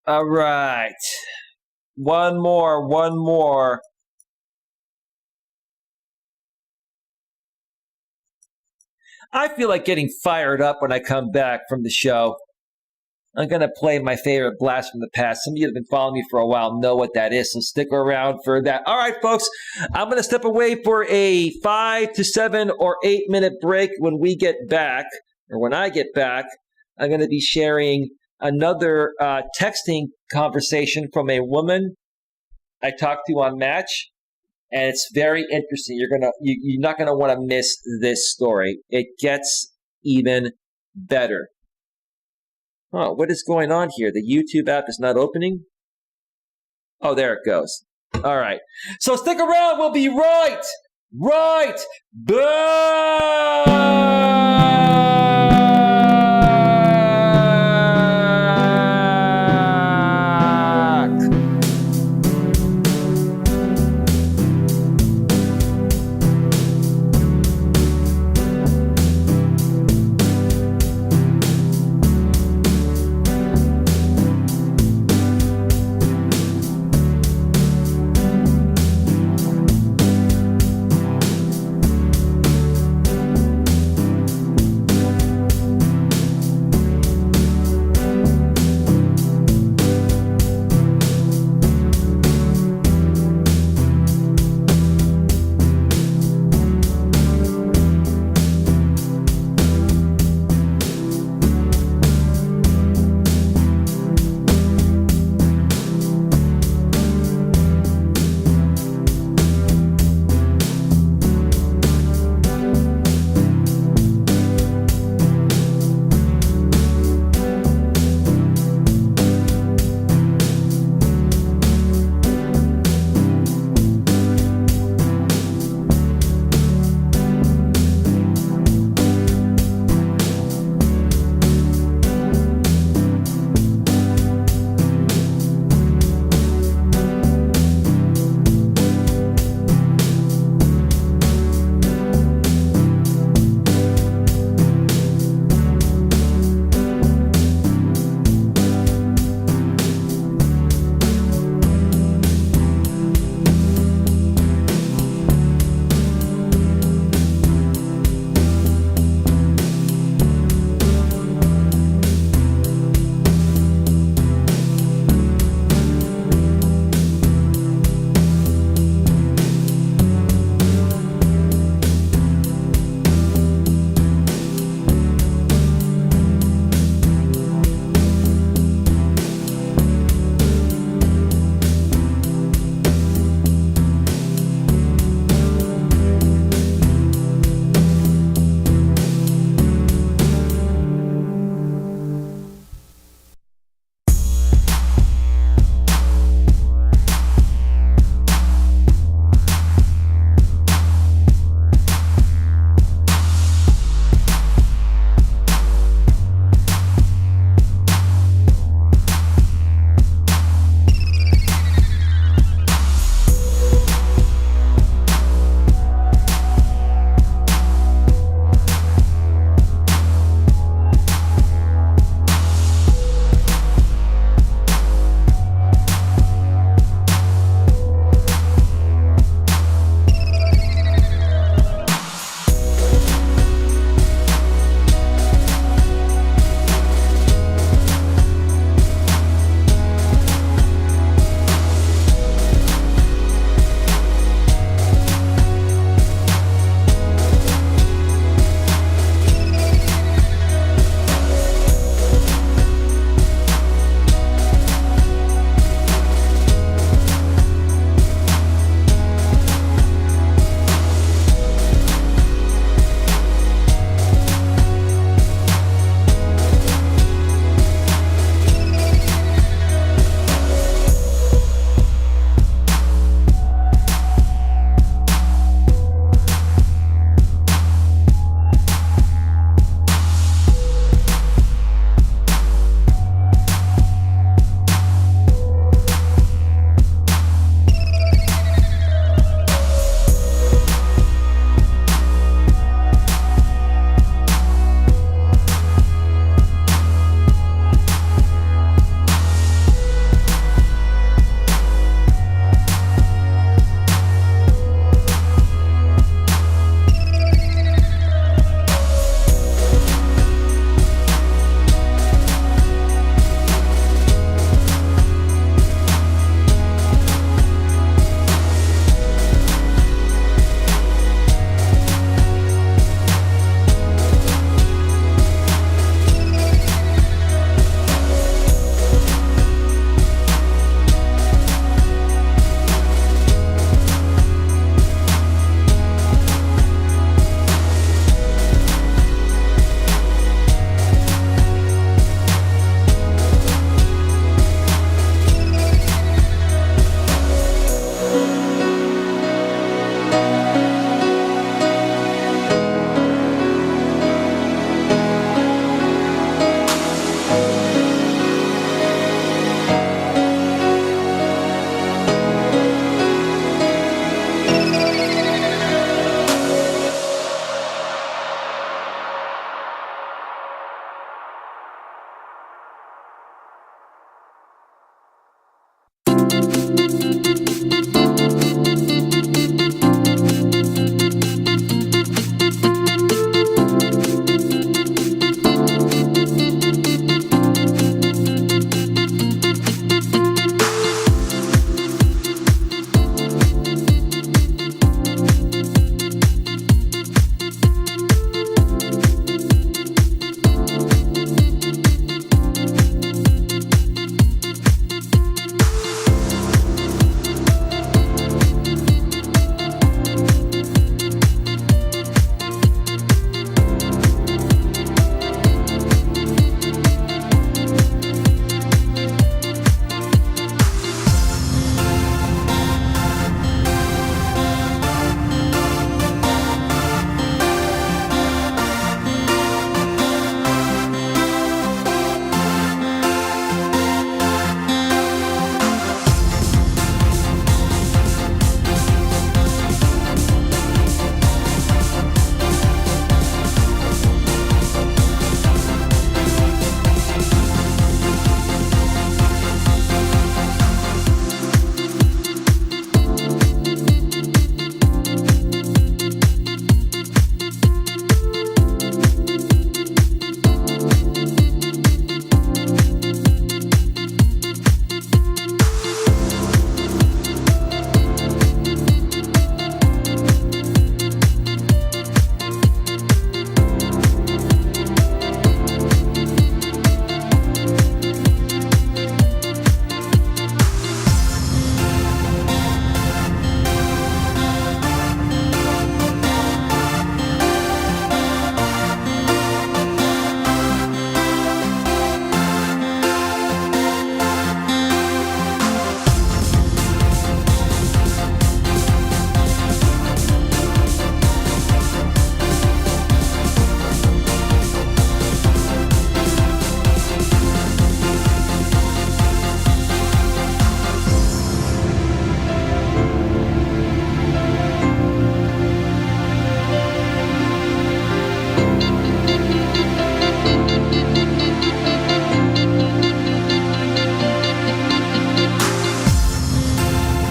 All right. One more. I feel like getting fired up when I come back from the show. I'm going to play my favorite blast from the past. Some of you that have been following me for a while know what that is, so stick around for that. All right, folks, I'm going to step away for a 5 to 7 or 8 minute break. When we get back, or when I get back, I'm going to be sharing another texting conversation from a woman I talked to on Match, and it's very interesting. You're not gonna want to miss this story. It gets even better. What is going on here? The YouTube app is not opening. Oh, there it goes. All right. So stick around. We'll be right back.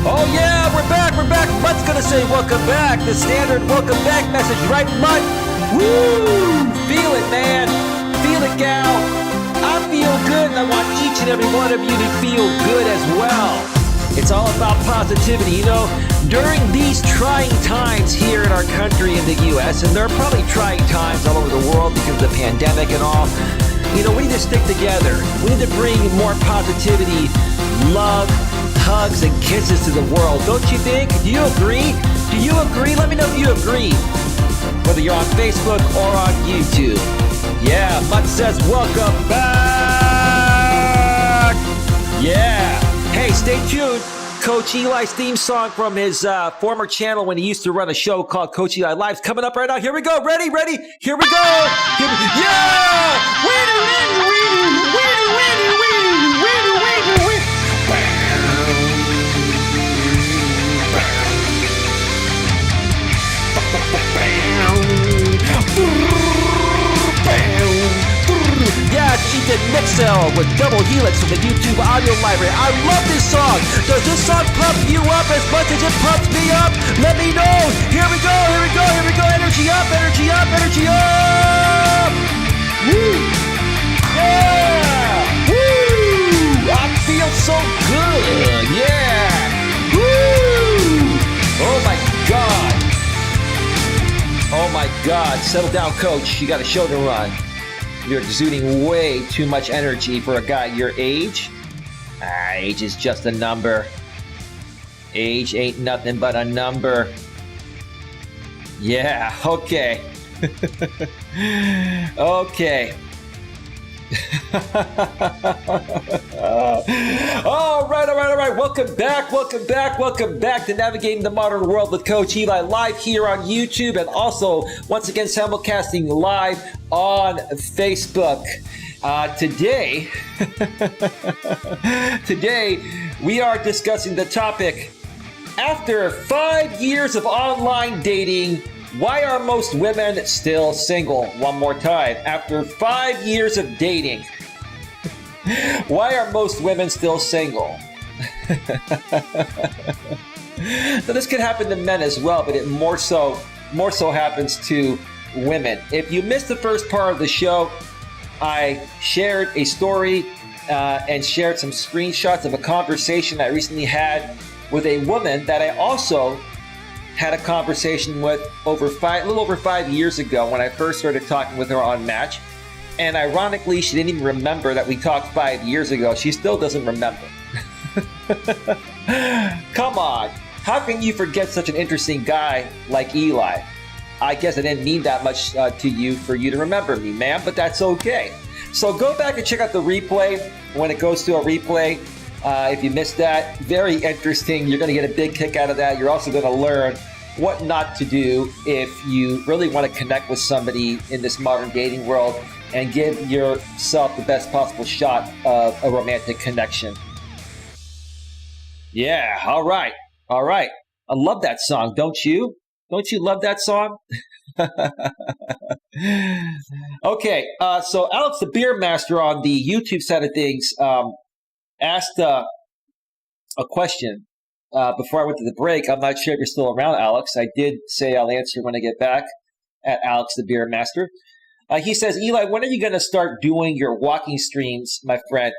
Oh yeah, we're back. Mutt's gonna say welcome back. The standard welcome back message, right, Mutt? Woo! Feel it, man. Feel it, gal. I feel good, and I want each and every one of you to feel good as well. It's all about positivity. You know, during these trying times here in our country in the U.S., and there are probably trying times all over the world because of the pandemic and all, you know, we need to stick together. We need to bring more positivity, love, hugs, and kisses to the world. Don't you think? Do you agree? Do you agree? Let me know if you agree. Whether you're on Facebook or on YouTube. Yeah, Mutt says welcome back. Yeah. Hey, stay tuned. Coach Eli's theme song from his former channel when he used to run a show called Coach Eli Live's coming up right now. Here we go. Ready? Here we go. Yeah! Yeah, it's Ethan Mixel with Double Helix from the YouTube audio library. I love this song. Does this song pump you up as much as it pumps me up? Let me know. Here we go. Energy up. Woo! Yeah! Woo! I feel so good. Yeah! Woo! Oh my God. Settle down, coach. You got a show to run. You're exuding way too much energy for a guy your age. Age is just a number. Age ain't nothing but a number. Yeah, okay. Okay. All right. Welcome back to Navigating the Modern World with Coach Eli live here on YouTube and also once again simulcasting live on Facebook. Today we are discussing the topic, after 5 years of online dating, why are most women still single? One more time. After 5 years of dating, why are most women still single? So this can happen to men as well, but it more so happens to women. If you missed the first part of the show, I shared a story and shared some screenshots of a conversation I recently had with a woman that I also had a conversation with a little over 5 years ago when I first started talking with her on Match. And ironically, she didn't even remember that we talked 5 years ago. She still doesn't remember. Come on. How can you forget such an interesting guy like Eli? I guess I didn't mean that much to you for you to remember me, ma'am, but that's okay. So go back and check out the replay when it goes to a replay. If you missed that, very interesting. You're going to get a big kick out of that. You're also going to learn what not to do if you really want to connect with somebody in this modern dating world and give yourself the best possible shot of a romantic connection. Yeah, all right. I love that song, don't you? Don't you love that song? Okay, so Alex the Beer Master on the YouTube side of things asked a question before I went to the break. I'm not sure if you're still around, Alex. I did say I'll answer when I get back at Alex the Beer Master. He says, Eli, when are you going to start doing your walking streams, my friend?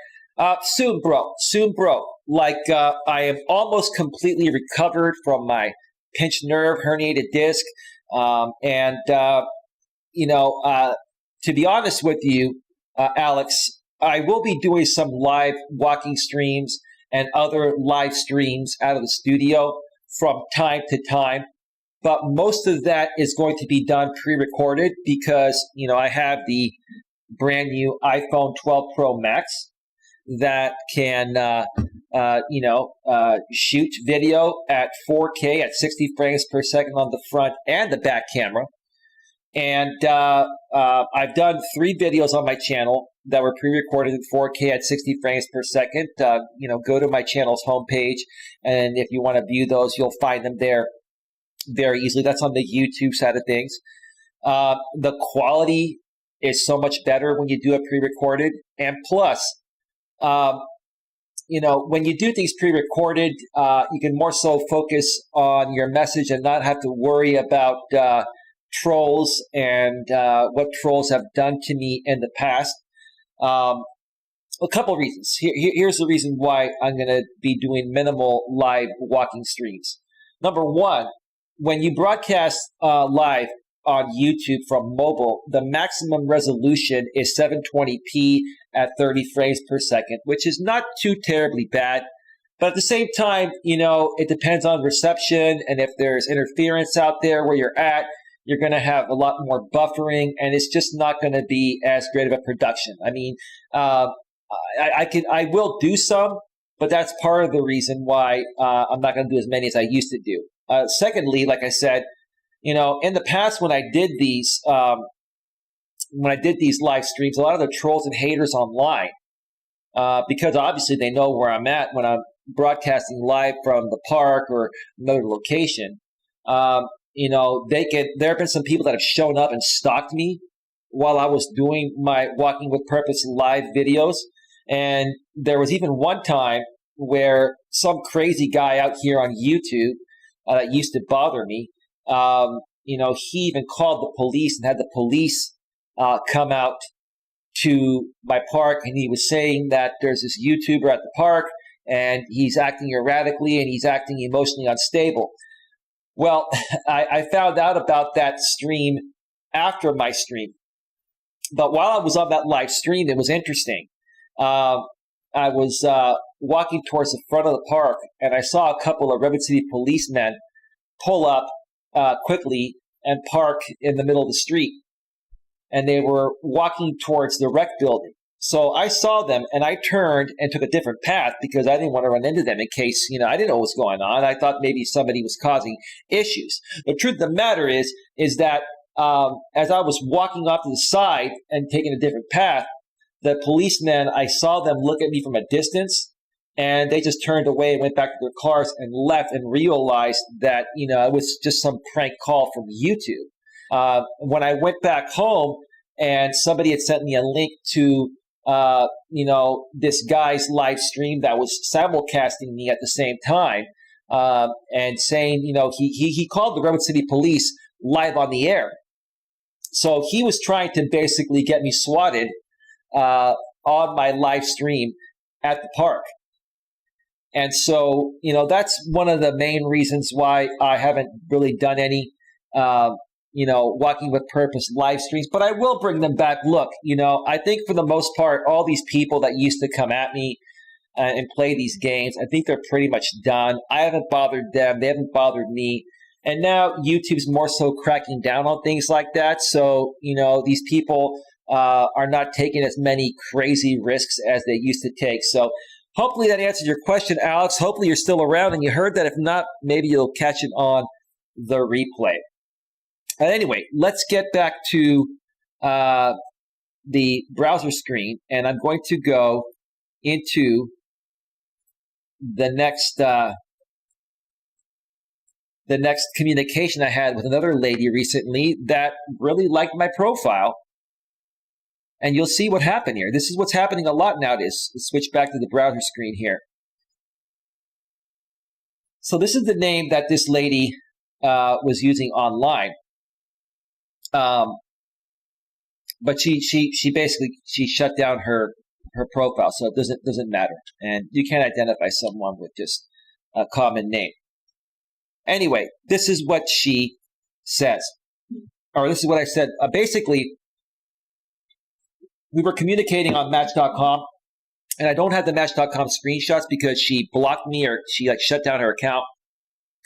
Soon, bro. Like, I am almost completely recovered from my pinched nerve, herniated disc. To be honest with you, Alex, I will be doing some live walking streams and other live streams out of the studio from time to time. But most of that is going to be done pre-recorded because, I have the brand new iPhone 12 Pro Max that can, shoot video at 4K at 60 frames per second on the front and the back camera. And I've done 3 videos on my channel that were pre-recorded in 4K at 60 frames per second. Go to my channel's homepage, and if you want to view those, you'll find them there very easily. That's on the YouTube side of things. The quality is so much better when you do it pre-recorded. And plus, when you do things pre-recorded, you can more so focus on your message and not have to worry about trolls and what trolls have done to me in the past. A couple of reasons. Here's the reason why I'm going to be doing minimal live walking streams. Number one, when you broadcast live on YouTube from mobile, the maximum resolution is 720p at 30 frames per second, which is not too terribly bad. But at the same time, it depends on reception, and if there's interference out there where you're at, you're going to have a lot more buffering, and it's just not going to be as great of a production. I mean, I will do some, but that's part of the reason why I'm not going to do as many as I used to do. Secondly, like I said, in the past when I did these live streams, a lot of the trolls and haters online, because obviously they know where I'm at when I'm broadcasting live from the park or another location. There have been some people that have shown up and stalked me while I was doing my Walking with Purpose live videos. And there was even one time where some crazy guy out here on YouTube that used to bother me, he even called the police and had the police come out to my park. And he was saying that there's this YouTuber at the park and he's acting erratically and he's acting emotionally unstable. Well, I found out about that stream after my stream. But while I was on that live stream, it was interesting. I was walking towards the front of the park, and I saw a couple of Redwood City policemen pull up quickly and park in the middle of the street. And they were walking towards the rec building. So I saw them, and I turned and took a different path because I didn't want to run into them in case, I didn't know what was going on. I thought maybe somebody was causing issues. The truth of the matter is that as I was walking off to the side and taking a different path, the policemen, I saw them look at me from a distance, and they just turned away and went back to their cars and left and realized that, it was just some prank call from YouTube. When I went back home and somebody had sent me a link to, this guy's live stream that was simulcasting me at the same time, and saying, he called the Redwood City Police live on the air. So he was trying to basically get me swatted on my live stream at the park. And so, that's one of the main reasons why I haven't really done any, Walking with Purpose live streams, but I will bring them back. Look, I think for the most part, all these people that used to come at me and play these games, I think they're pretty much done. I haven't bothered them. They haven't bothered me. And now YouTube's more so cracking down on things like that. So, these people are not taking as many crazy risks as they used to take. So hopefully that answers your question, Alex. Hopefully you're still around and you heard that. If not, maybe you'll catch it on the replay. Anyway, let's get back to the browser screen, and I'm going to go into the next communication I had with another lady recently that really liked my profile. And you'll see what happened here. This is what's happening a lot nowadays. Let's switch back to the browser screen here. So this is the name that this lady was using online. But she basically shut down her profile, so it doesn't matter. And you can't identify someone with just a common name. Anyway, this is what she says, or this is what I said. Basically, we were communicating on Match.com, and I don't have the Match.com screenshots because she blocked me or she shut down her account.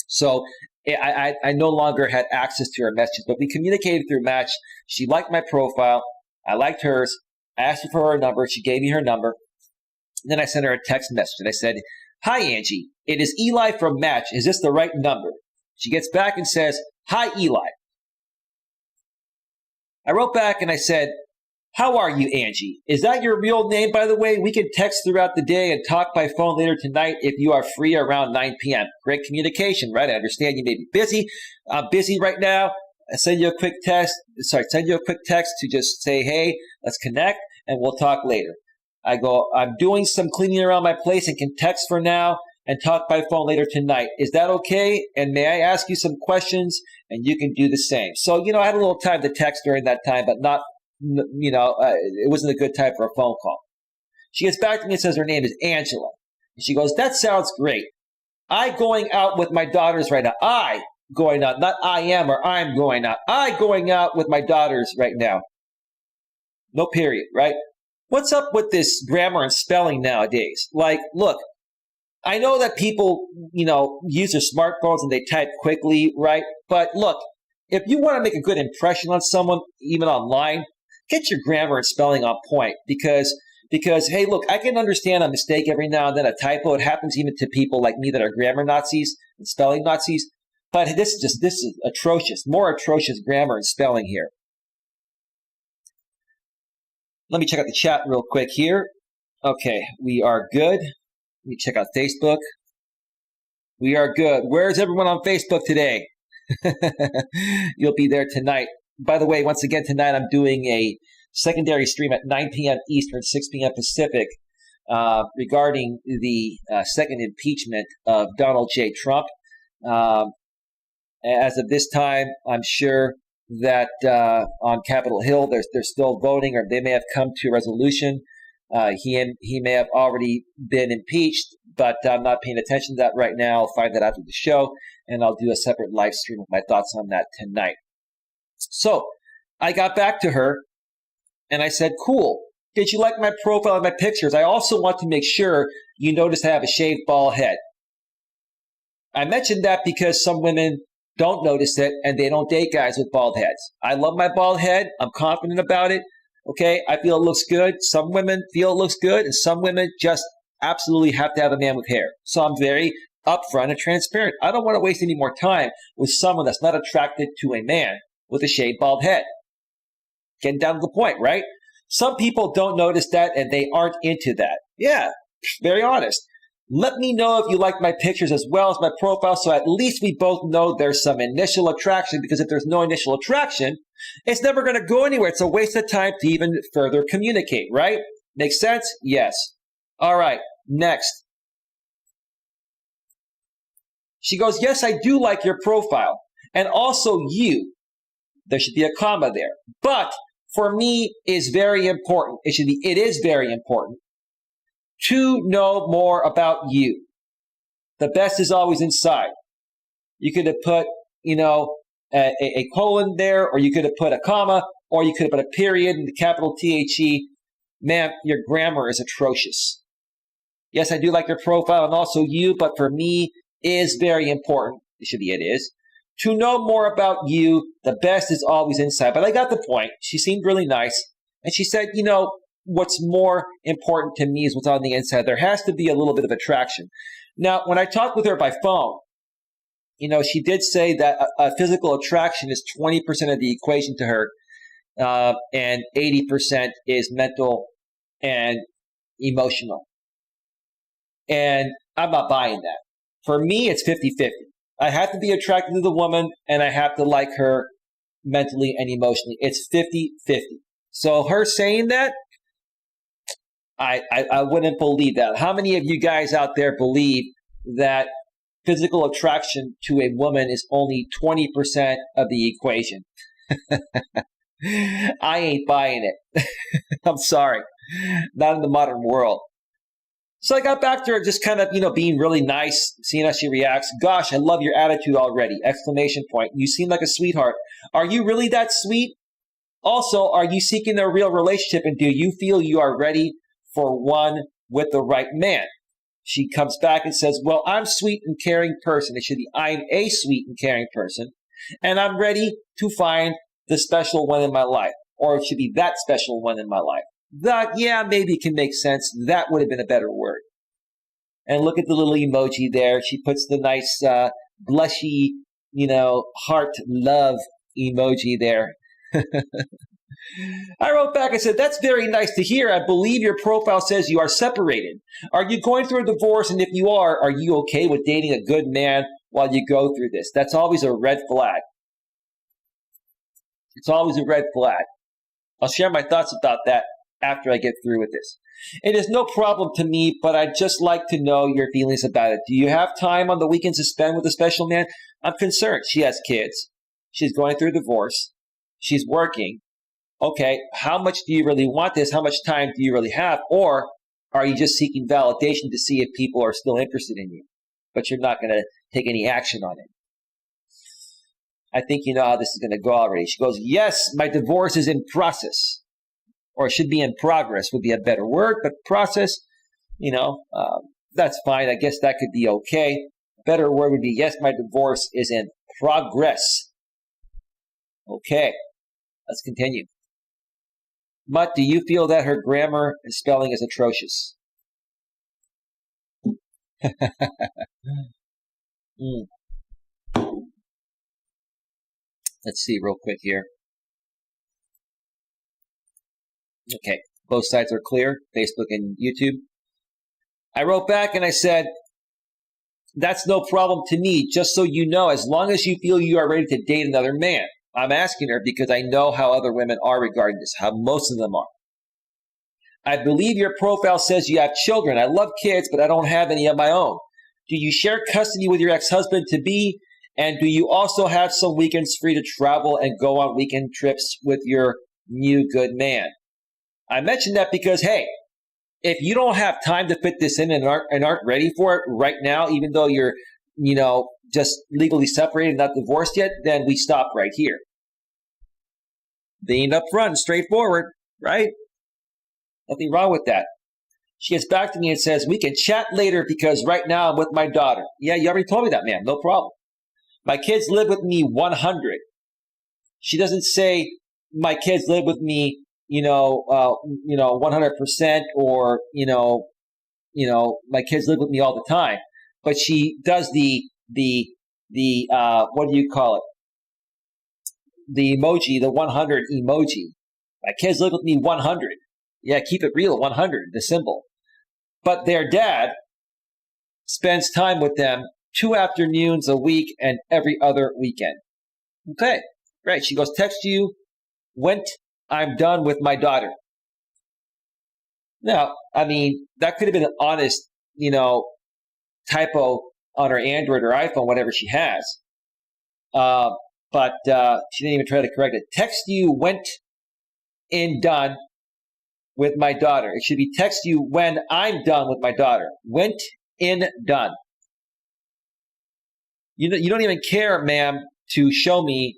So I no longer had access to her messages, but we communicated through Match. She liked my profile. I liked hers. I asked her for her number. She gave me her number. And then I sent her a text message, and I said, "Hi, Angie. It is Eli from Match. Is this the right number?" She gets back and says, "Hi, Eli." I wrote back and I said, "How are you, Angie? Is that your real name, by the way? We can text throughout the day and talk by phone later tonight if you are free around 9 p.m. Great communication, right? I understand you may be busy. I'm busy right now. Send you a quick text to just say, hey, let's connect, and we'll talk later. I go, I'm doing some cleaning around my place and can text for now and talk by phone later tonight. Is that okay? And may I ask you some questions? And you can do the same. So, I had a little time to text during that time, but not, it wasn't a good time for a phone call. She gets back to me and says her name is Angela. And she goes, that sounds great. I going out with my daughters right now. I going out, not I am or I'm going out. I going out with my daughters right now. No period, right? What's up with this grammar and spelling nowadays? Like, look, I know that people, use their smartphones and they type quickly, right? But look, if you want to make a good impression on someone, even online, get your grammar and spelling on point because, hey, look, I can understand a mistake every now and then, a typo. It happens even to people like me that are grammar Nazis and spelling Nazis. But this is atrocious, more atrocious grammar and spelling here. Let me check out the chat real quick here. Okay, we are good. Let me check out Facebook. We are good. Where's everyone on Facebook today? You'll be there tonight. By the way, once again, tonight I'm doing a secondary stream at 9 p.m. Eastern, 6 p.m. Pacific regarding the second impeachment of Donald J. Trump. As of this time, I'm sure that on Capitol Hill, they're still voting, or they may have come to a resolution. He may have already been impeached, but I'm not paying attention to that right now. I'll find that after the show, and I'll do a separate live stream with my thoughts on that tonight. So I got back to her, and I said, cool. Did you like my profile and my pictures? I also want to make sure you notice I have a shaved bald head. I mentioned that because some women don't notice it, and they don't date guys with bald heads. I love my bald head. I'm confident about it. Okay, I feel it looks good. Some women feel it looks good, and some women just absolutely have to have a man with hair. So I'm very upfront and transparent. I don't want to waste any more time with someone that's not attracted to a man with a shaved bald head. Getting down to the point, right? Some people don't notice that, and they aren't into that. Yeah, very honest. Let me know if you like my pictures as well as my profile, so at least we both know there's some initial attraction, because if there's no initial attraction, it's never going to go anywhere. It's a waste of time to even further communicate, right? Makes sense? Yes. All right, next. She goes, yes, I do like your profile. And also you. There should be a comma there. But for me, is very important. It is very important to know more about you. The best is always inside. You could have put, a colon there, or you could have put a comma, or you could have put a period and the capital THE. Man, your grammar is atrocious. Yes, I do like your profile and also you, but for me is very important. It is. To know more about you, the best is always inside. But I got the point. She seemed really nice. And she said, what's more important to me is what's on the inside. There has to be a little bit of attraction. Now, when I talked with her by phone, she did say that a physical attraction is 20% of the equation to her, and 80% is mental and emotional. And I'm not buying that. For me, it's 50-50. I have to be attracted to the woman, and I have to like her mentally and emotionally. It's 50-50. So her saying that, I wouldn't believe that. How many of you guys out there believe that physical attraction to a woman is only 20% of the equation? I ain't buying it. I'm sorry. Not in the modern world. So I got back to her just kind of, being really nice, seeing how she reacts. Gosh, I love your attitude already! Exclamation point. You seem like a sweetheart. Are you really that sweet? Also, are you seeking a real relationship, and do you feel you are ready for one with the right man? She comes back and says, well, I'm a sweet and caring person. It should be, I'm a sweet and caring person, and I'm ready to find the special one in my life. Or it should be that special one in my life. That, yeah, maybe it can make sense. That would have been a better word. And look at the little emoji there. She puts the nice blushy, heart love emoji there. I wrote back and said, that's very nice to hear. I believe your profile says you are separated. Are you going through a divorce? And if you are you okay with dating a good man while you go through this? That's always a red flag. It's always a red flag. I'll share my thoughts about that after I get through with this. It is no problem to me, but I'd just like to know your feelings about it. Do you have time on the weekends to spend with a special man? I'm concerned. She has kids. She's going through a divorce. She's working. Okay, how much do you really want this? How much time do you really have? Or are you just seeking validation to see if people are still interested in you, but you're not going to take any action on it? I think you know how this is going to go already. She goes, yes, my divorce is in process. Or it should be in progress would be a better word, but process, that's fine. I guess that could be okay. A better word would be, yes, my divorce is in progress. Okay, let's continue. Mutt, do you feel that her grammar and spelling is atrocious? Let's see real quick here. Okay, both sides are clear, Facebook and YouTube. I wrote back and I said, that's no problem to me, just so you know, as long as you feel you are ready to date another man. I'm asking her because I know how other women are regarding this, how most of them are. I believe your profile says you have children. I love kids, but I don't have any of my own. Do you share custody with your ex-husband-to-be? And do you also have some weekends free to travel and go on weekend trips with your new good man? I mentioned that because, hey, if you don't have time to fit this in and aren't ready for it right now, even though you're, just legally separated and not divorced yet, then we stop right here. Being upfront, straightforward, right? Nothing wrong with that. She gets back to me and says, we can chat later because right now I'm with my daughter. Yeah, you already told me that, ma'am. No problem. My kids live with me 100. She doesn't say my kids live with me 100% or, my kids live with me all the time. But she does the what do you call it? The emoji, the 100 emoji. My kids live with me 100. Yeah, keep it real, 100, the symbol. But their dad spends time with them 2 afternoons a week and every other weekend. Okay, great. She goes, text you, I'm done with my daughter. Now, that could have been an honest, typo on her Android or iPhone, whatever she has. But she didn't even try to correct it. Text you, done with my daughter. It should be text you when I'm done with my daughter. Done. You don't even care, ma'am, to show me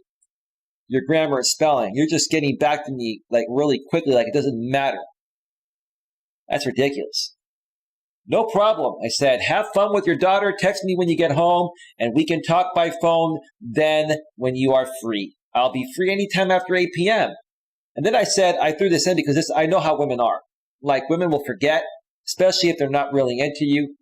your grammar and spelling. You're just getting back to me like really quickly, like it doesn't matter. That's ridiculous. No problem, I said. Have fun with your daughter. Text me when you get home, and we can talk by phone then when you are free. I'll be free anytime after 8 p.m. And then I said, I threw this in because I know how women are. Like, women will forget, especially if they're not really into you.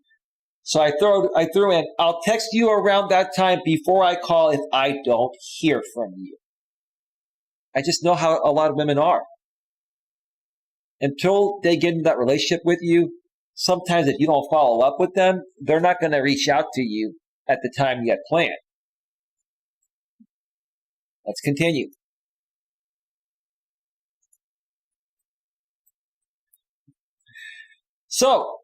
So I threw in, I'll text you around that time before I call if I don't hear from you. I just know how a lot of women are. Until they get into that relationship with you, sometimes if you don't follow up with them, they're not going to reach out to you at the time you had planned. Let's continue. So,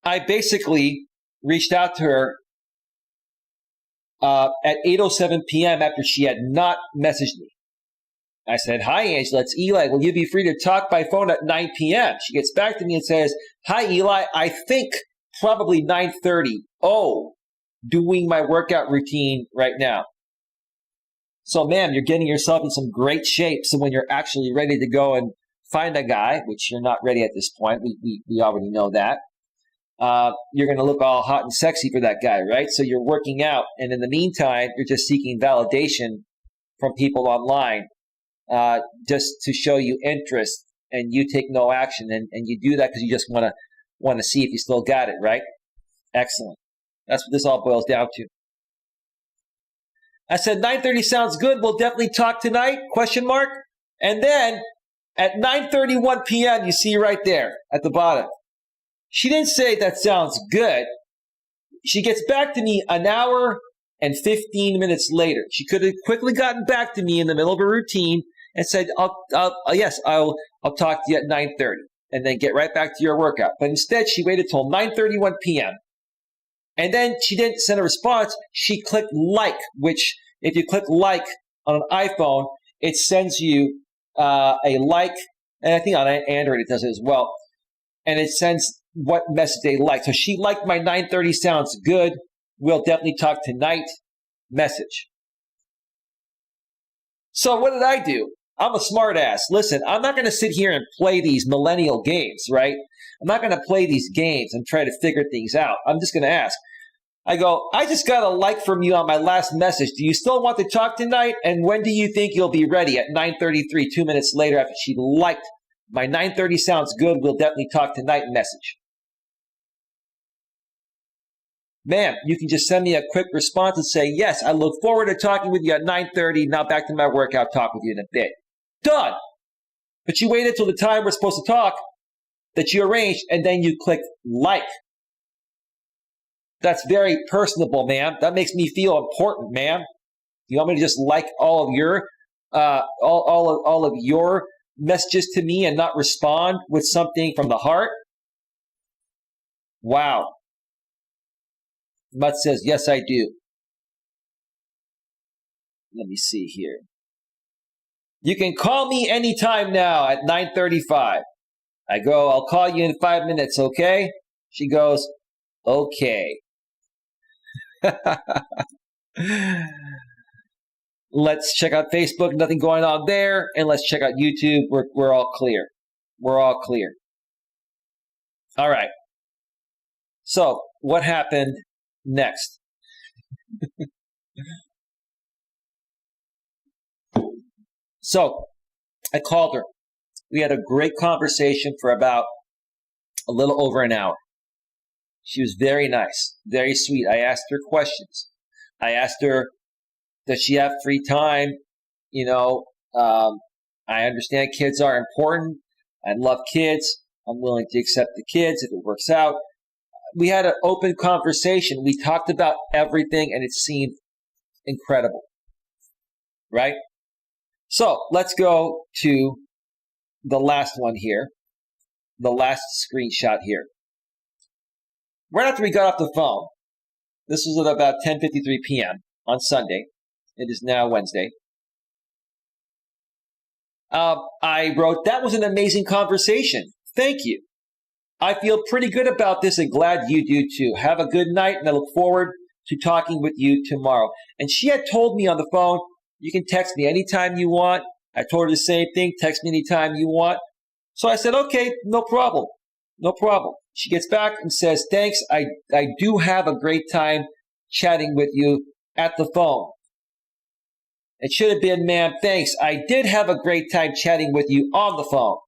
I basically reached out to her at 8:07 p.m. after she had not messaged me. I said, hi, Angela, it's Eli. Will you be free to talk by phone at 9 p.m.? She gets back to me and says, hi, Eli. I think probably 9:30. Oh, doing my workout routine right now. So, ma'am, you're getting yourself in some great shape. So when you're actually ready to go and find a guy, which you're not ready at this point, we already know that, you're going to look all hot and sexy for that guy, right? So you're working out. And in the meantime, you're just seeking validation from people online. Just to show you interest, and you take no action, and you do that because you just want to see if you still got it, right? Excellent. That's what this all boils down to. I said 9:30 sounds good. We'll definitely talk tonight? ? And then at 9:31 p.m., you see right there at the bottom. She didn't say that sounds good. She gets back to me an hour and 15 minutes later. She could have quickly gotten back to me in the middle of her routine and said, I'll talk to you at 9:30 and then get right back to your workout. But instead, she waited till 9:31 p.m. And then she didn't send a response. She clicked like, which if you click like on an iPhone, it sends you a like. And I think on Android it does it as well. And it sends what message they like. So she liked my 9:30 sounds good. We'll definitely talk tonight message. So what did I do? I'm a smart ass. Listen, I'm not going to sit here and play these millennial games, right? I'm not going to play these games and try to figure things out. I'm just going to ask. I go, I just got a like from you on my last message. Do you still want to talk tonight? And when do you think you'll be ready? At 9:33, 2 minutes later, after she liked my 9:30 sounds good, we'll definitely talk tonight message. Ma'am, you can just send me a quick response and say, yes, I look forward to talking with you at 9:30. Now back to my workout, talk with you in a bit. Done. But you waited till the time we're supposed to talk that you arranged, and then you click like. That's very personable, ma'am. That makes me feel important, ma'am. You want me to just like all of your all of your messages to me and not respond with something from the heart? Wow. Mutt says, yes, I do. Let me see here. You can call me anytime now at 9:35. I go, I'll call you in 5 minutes, okay? She goes, okay. Let's check out Facebook, nothing going on there. And let's check out YouTube. We're all clear. We're all clear. All right. So what happened next? So I called her. We had a great conversation for about a little over an hour. She was very nice, very sweet. I asked her questions. I asked her, does she have free time? You know, I understand kids are important. I love kids. I'm willing to accept the kids if it works out. We had an open conversation. We talked about everything, and it seemed incredible, right? So let's go to the last one here, the last screenshot here. Right after we got off the phone, this was at about 10:53 p.m. on Sunday. It is now Wednesday. I wrote, that was an amazing conversation. Thank you. I feel pretty good about this and glad you do too. Have a good night, and I look forward to talking with you tomorrow. And she had told me on the phone, you can text me anytime you want. I told her the same thing, text me anytime you want. So I said, okay, no problem. No problem. She gets back and says, thanks, I do have a great time chatting with you at the phone. It should have been, ma'am, thanks, I did have a great time chatting with you on the phone.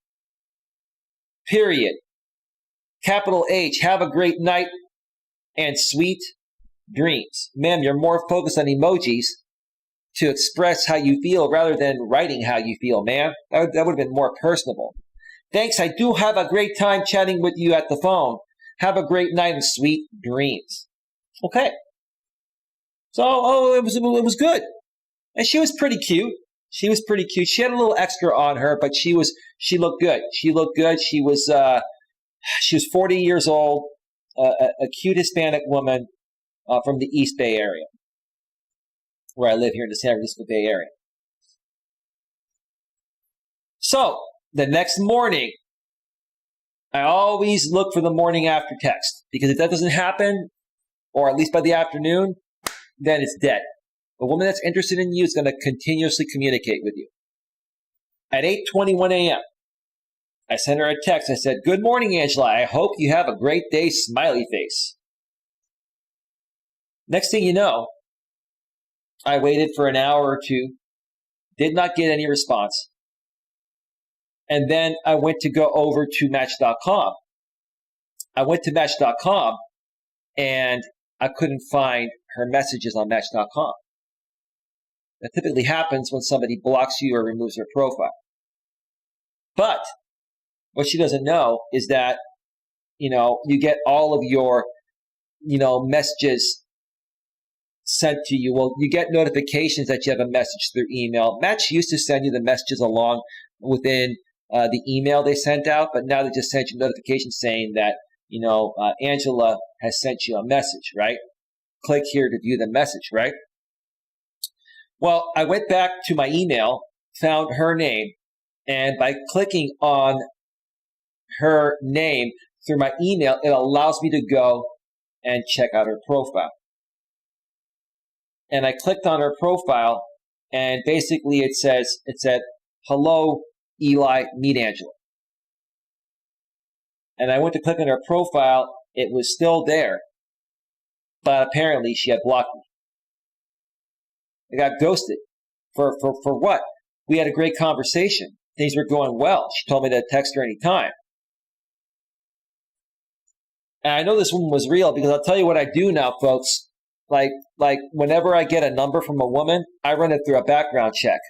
Period. Capital H, have a great night and sweet dreams. Ma'am, you're more focused on emojis to express how you feel rather than writing how you feel, ma'am. That would have been more personable. Thanks, I do have a great time chatting with you at the phone. Have a great night and sweet dreams. Okay. So, it was good. And she was pretty cute. She was pretty cute. She had a little extra on her, but she looked good. She looked good. She was 40 years old, a cute Hispanic woman from the East Bay Area, where I live here in the San Francisco Bay Area. So, the next morning, I always look for the morning after text, because if that doesn't happen, or at least by the afternoon, then it's dead. The woman that's interested in you is going to continuously communicate with you. At 8:21 a.m., I sent her a text. I said, good morning, Angela. I hope you have a great day, smiley face. Next thing you know, I waited for an hour or two, did not get any response. And then I went to go over to Match.com. I went to Match.com, and I couldn't find her messages on Match.com. That typically happens when somebody blocks you or removes their profile. But what she doesn't know is that, you get all of your, messages sent to you. Well, you get notifications that you have a message through email. Match used to send you the messages along within the email they sent out, but now they just sent you notifications saying that, Angela has sent you a message, right? Click here to view the message, right? Well, I went back to my email, found her name, and by clicking on her name through my email, it allows me to go and check out her profile. And I clicked on her profile, and basically it said, "Hello, Eli, meet Angela." And I went to click on her profile. It was still there, but apparently she had blocked me. I got ghosted. For what? We had a great conversation. Things were going well. She told me to text her anytime. And I know this woman was real because I'll tell you what I do now, folks. Like whenever I get a number from a woman, I run it through a background check.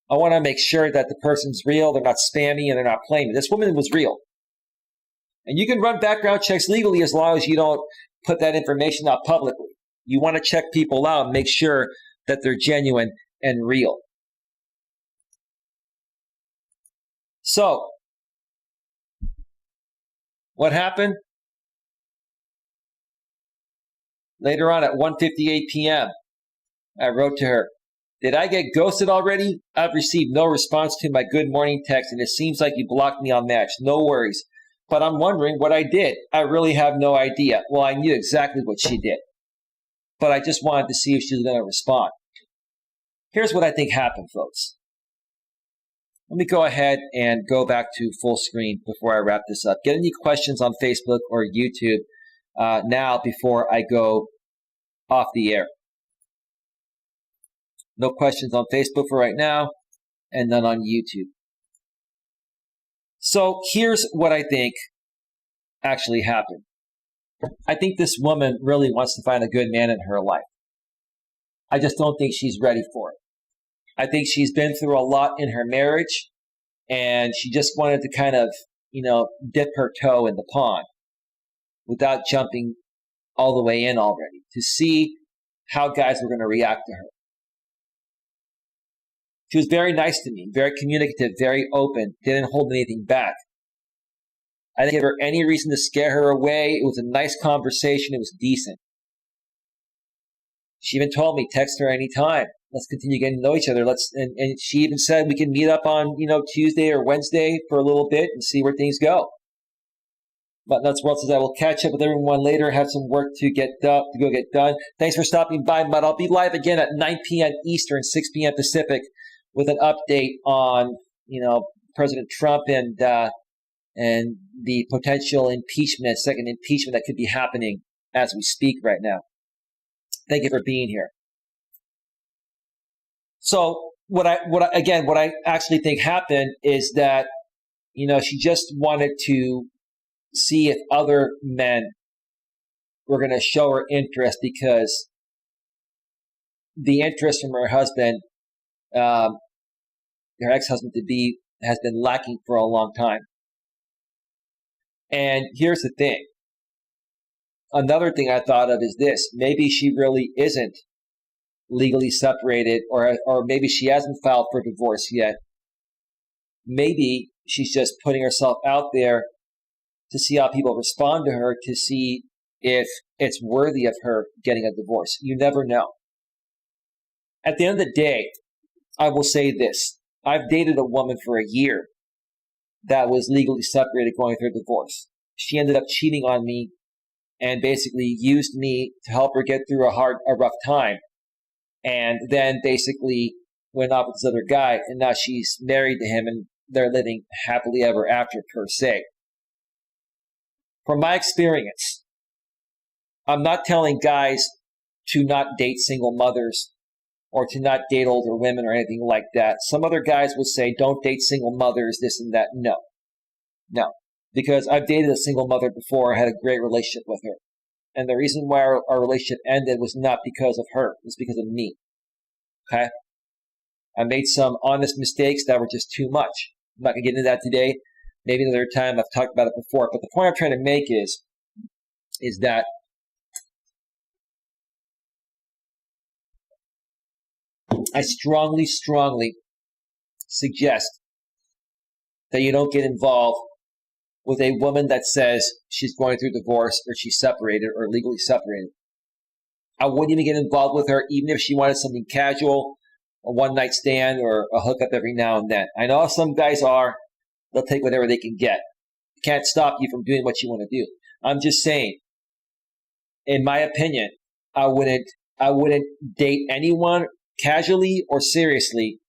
I want to make sure that the person's real, they're not spammy, and they're not playing me. This woman was real. And you can run background checks legally as long as you don't put that information out publicly. You want to check people out and make sure that they're genuine and real. So, what happened? Later on at 1:58 p.m., I wrote to her, "Did I get ghosted already? I've received no response to my good morning text, and it seems like you blocked me on Match. No worries. But I'm wondering what I did. I really have no idea." Well, I knew exactly what she did, but I just wanted to see if she was going to respond. Here's what I think happened, folks. Let me go ahead and go back to full screen before I wrap this up. Get any questions on Facebook or YouTube now before I go off the air. No questions on Facebook for right now, and none on YouTube. So here's what I think actually happened. I think this woman really wants to find a good man in her life. I just don't think she's ready for it. I think she's been through a lot in her marriage, and she just wanted to kind of, dip her toe in the pond without jumping all the way in already to see how guys were going to react to her. She was very nice to me, very communicative, very open, didn't hold anything back. I didn't give her any reason to scare her away. It was a nice conversation. It was decent. She even told me, text her anytime. Let's continue getting to know each other. And she even said we can meet up on, Tuesday or Wednesday for a little bit and see where things go. But Nuts World says, "I will catch up with everyone later. Have some work to go get done. Thanks for stopping by, Mud. I'll be live again at 9 p.m. Eastern, 6 p.m. Pacific with an update on, President Trump and the potential impeachment, second impeachment that could be happening as we speak right now. Thank you for being here. So what I actually think happened is that, she just wanted to see if other men were going to show her interest because the interest from her husband, her ex-husband to be, has been lacking for a long time. And here's the thing. Another thing I thought of is this. Maybe she really isn't legally separated, or maybe she hasn't filed for divorce yet. Maybe she's just putting herself out there to see how people respond to her, to see if it's worthy of her getting a divorce. You never know. At the end of the day, I will say this. I've dated a woman for a year that was legally separated going through a divorce. She ended up cheating on me and basically used me to help her get through a rough time. And then basically went off with this other guy, and now she's married to him and they're living happily ever after, per se. From my experience, I'm not telling guys to not date single mothers or to not date older women or anything like that. Some other guys will say, don't date single mothers, this and that. No. Because I've dated a single mother before. I had a great relationship with her. And the reason why our relationship ended was not because of her. It was because of me. Okay? I made some honest mistakes that were just too much. I'm not going to get into that today. Maybe another time. I've talked about it before. But the point I'm trying to make is that I strongly, strongly suggest that you don't get involved with a woman that says she's going through divorce or she's separated or legally separated. I wouldn't even get involved with her, even if she wanted something casual, a one-night stand or a hookup every now and then. I know some guys they'll take whatever they can get. Can't stop you from doing what you want to do. I'm just saying, in my opinion, I wouldn't date anyone casually or seriously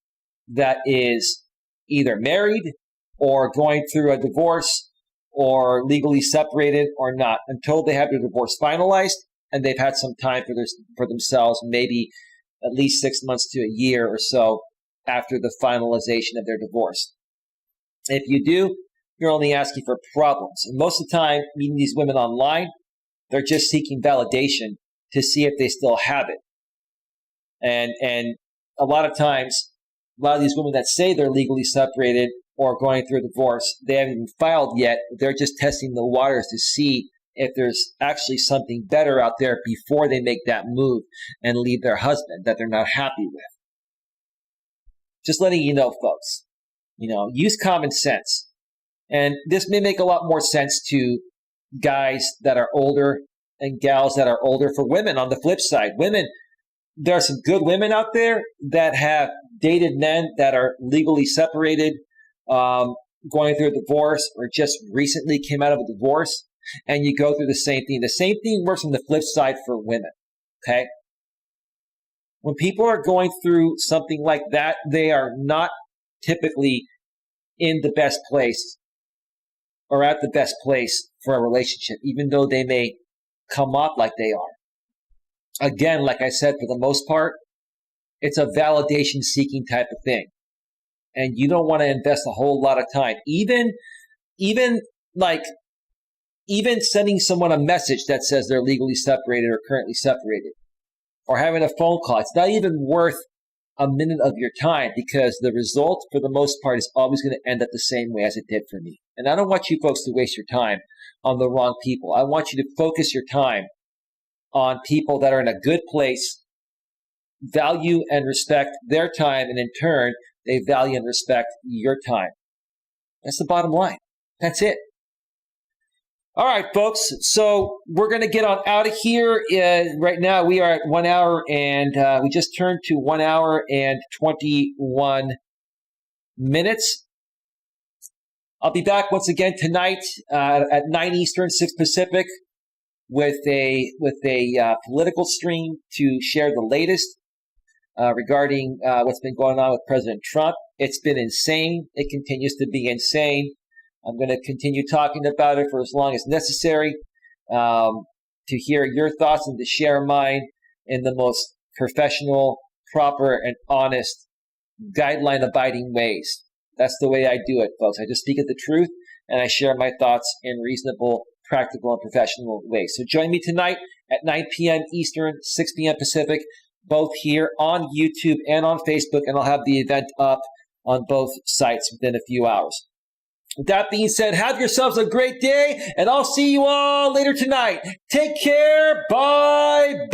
that is either married or going through a divorce or legally separated or not until they have their divorce finalized and they've had some time for themselves, maybe at least 6 months to a year or so after the finalization of their divorce. If you do, you're only asking for problems. And most of the time, meeting these women online, they're just seeking validation to see if they still have it. And a lot of times, a lot of these women that say they're legally separated or going through a divorce, they haven't even filed yet. They're just testing the waters to see if there's actually something better out there before they make that move and leave their husband that they're not happy with. Just letting you know, folks, use common sense. And this may make a lot more sense to guys that are older and gals that are older. For women, on the flip side, there are some good women out there that have dated men that are legally separated, going through a divorce or just recently came out of a divorce, and you go through the same thing. The same thing works on the flip side for women, okay? When people are going through something like that, they are not typically in the best place or at the best place for a relationship, even though they may come off like they are. Again, like I said, for the most part, it's a validation-seeking type of thing. And you don't want to invest a whole lot of time. Even sending someone a message that says they're legally separated or currently separated, or having a phone call, it's not even worth a minute of your time, because the result, for the most part, is always going to end up the same way as it did for me. And I don't want you folks to waste your time on the wrong people. I want you to focus your time on people that are in a good place, value and respect their time, and in turn, they value and respect your time. That's the bottom line. That's it. All right, folks. So we're going to get on out of here. Right now, we are at 1 hour, and we just turned to 1 hour and 21 minutes. I'll be back once again tonight at 9 Eastern, 6 Pacific, with a political stream to share the latest regarding what's been going on with President Trump. It's been insane. It continues to be insane. I'm going to continue talking about it for as long as necessary to hear your thoughts and to share mine in the most professional, proper, and honest, guideline-abiding ways. That's the way I do it, folks. I just speak of the truth, and I share my thoughts in reasonable, practical, and professional ways. So join me tonight at 9 p.m. Eastern, 6 p.m. Pacific, both here on YouTube and on Facebook, and I'll have the event up on both sites within a few hours. With that being said, have yourselves a great day, and I'll see you all later tonight. Take care. Bye.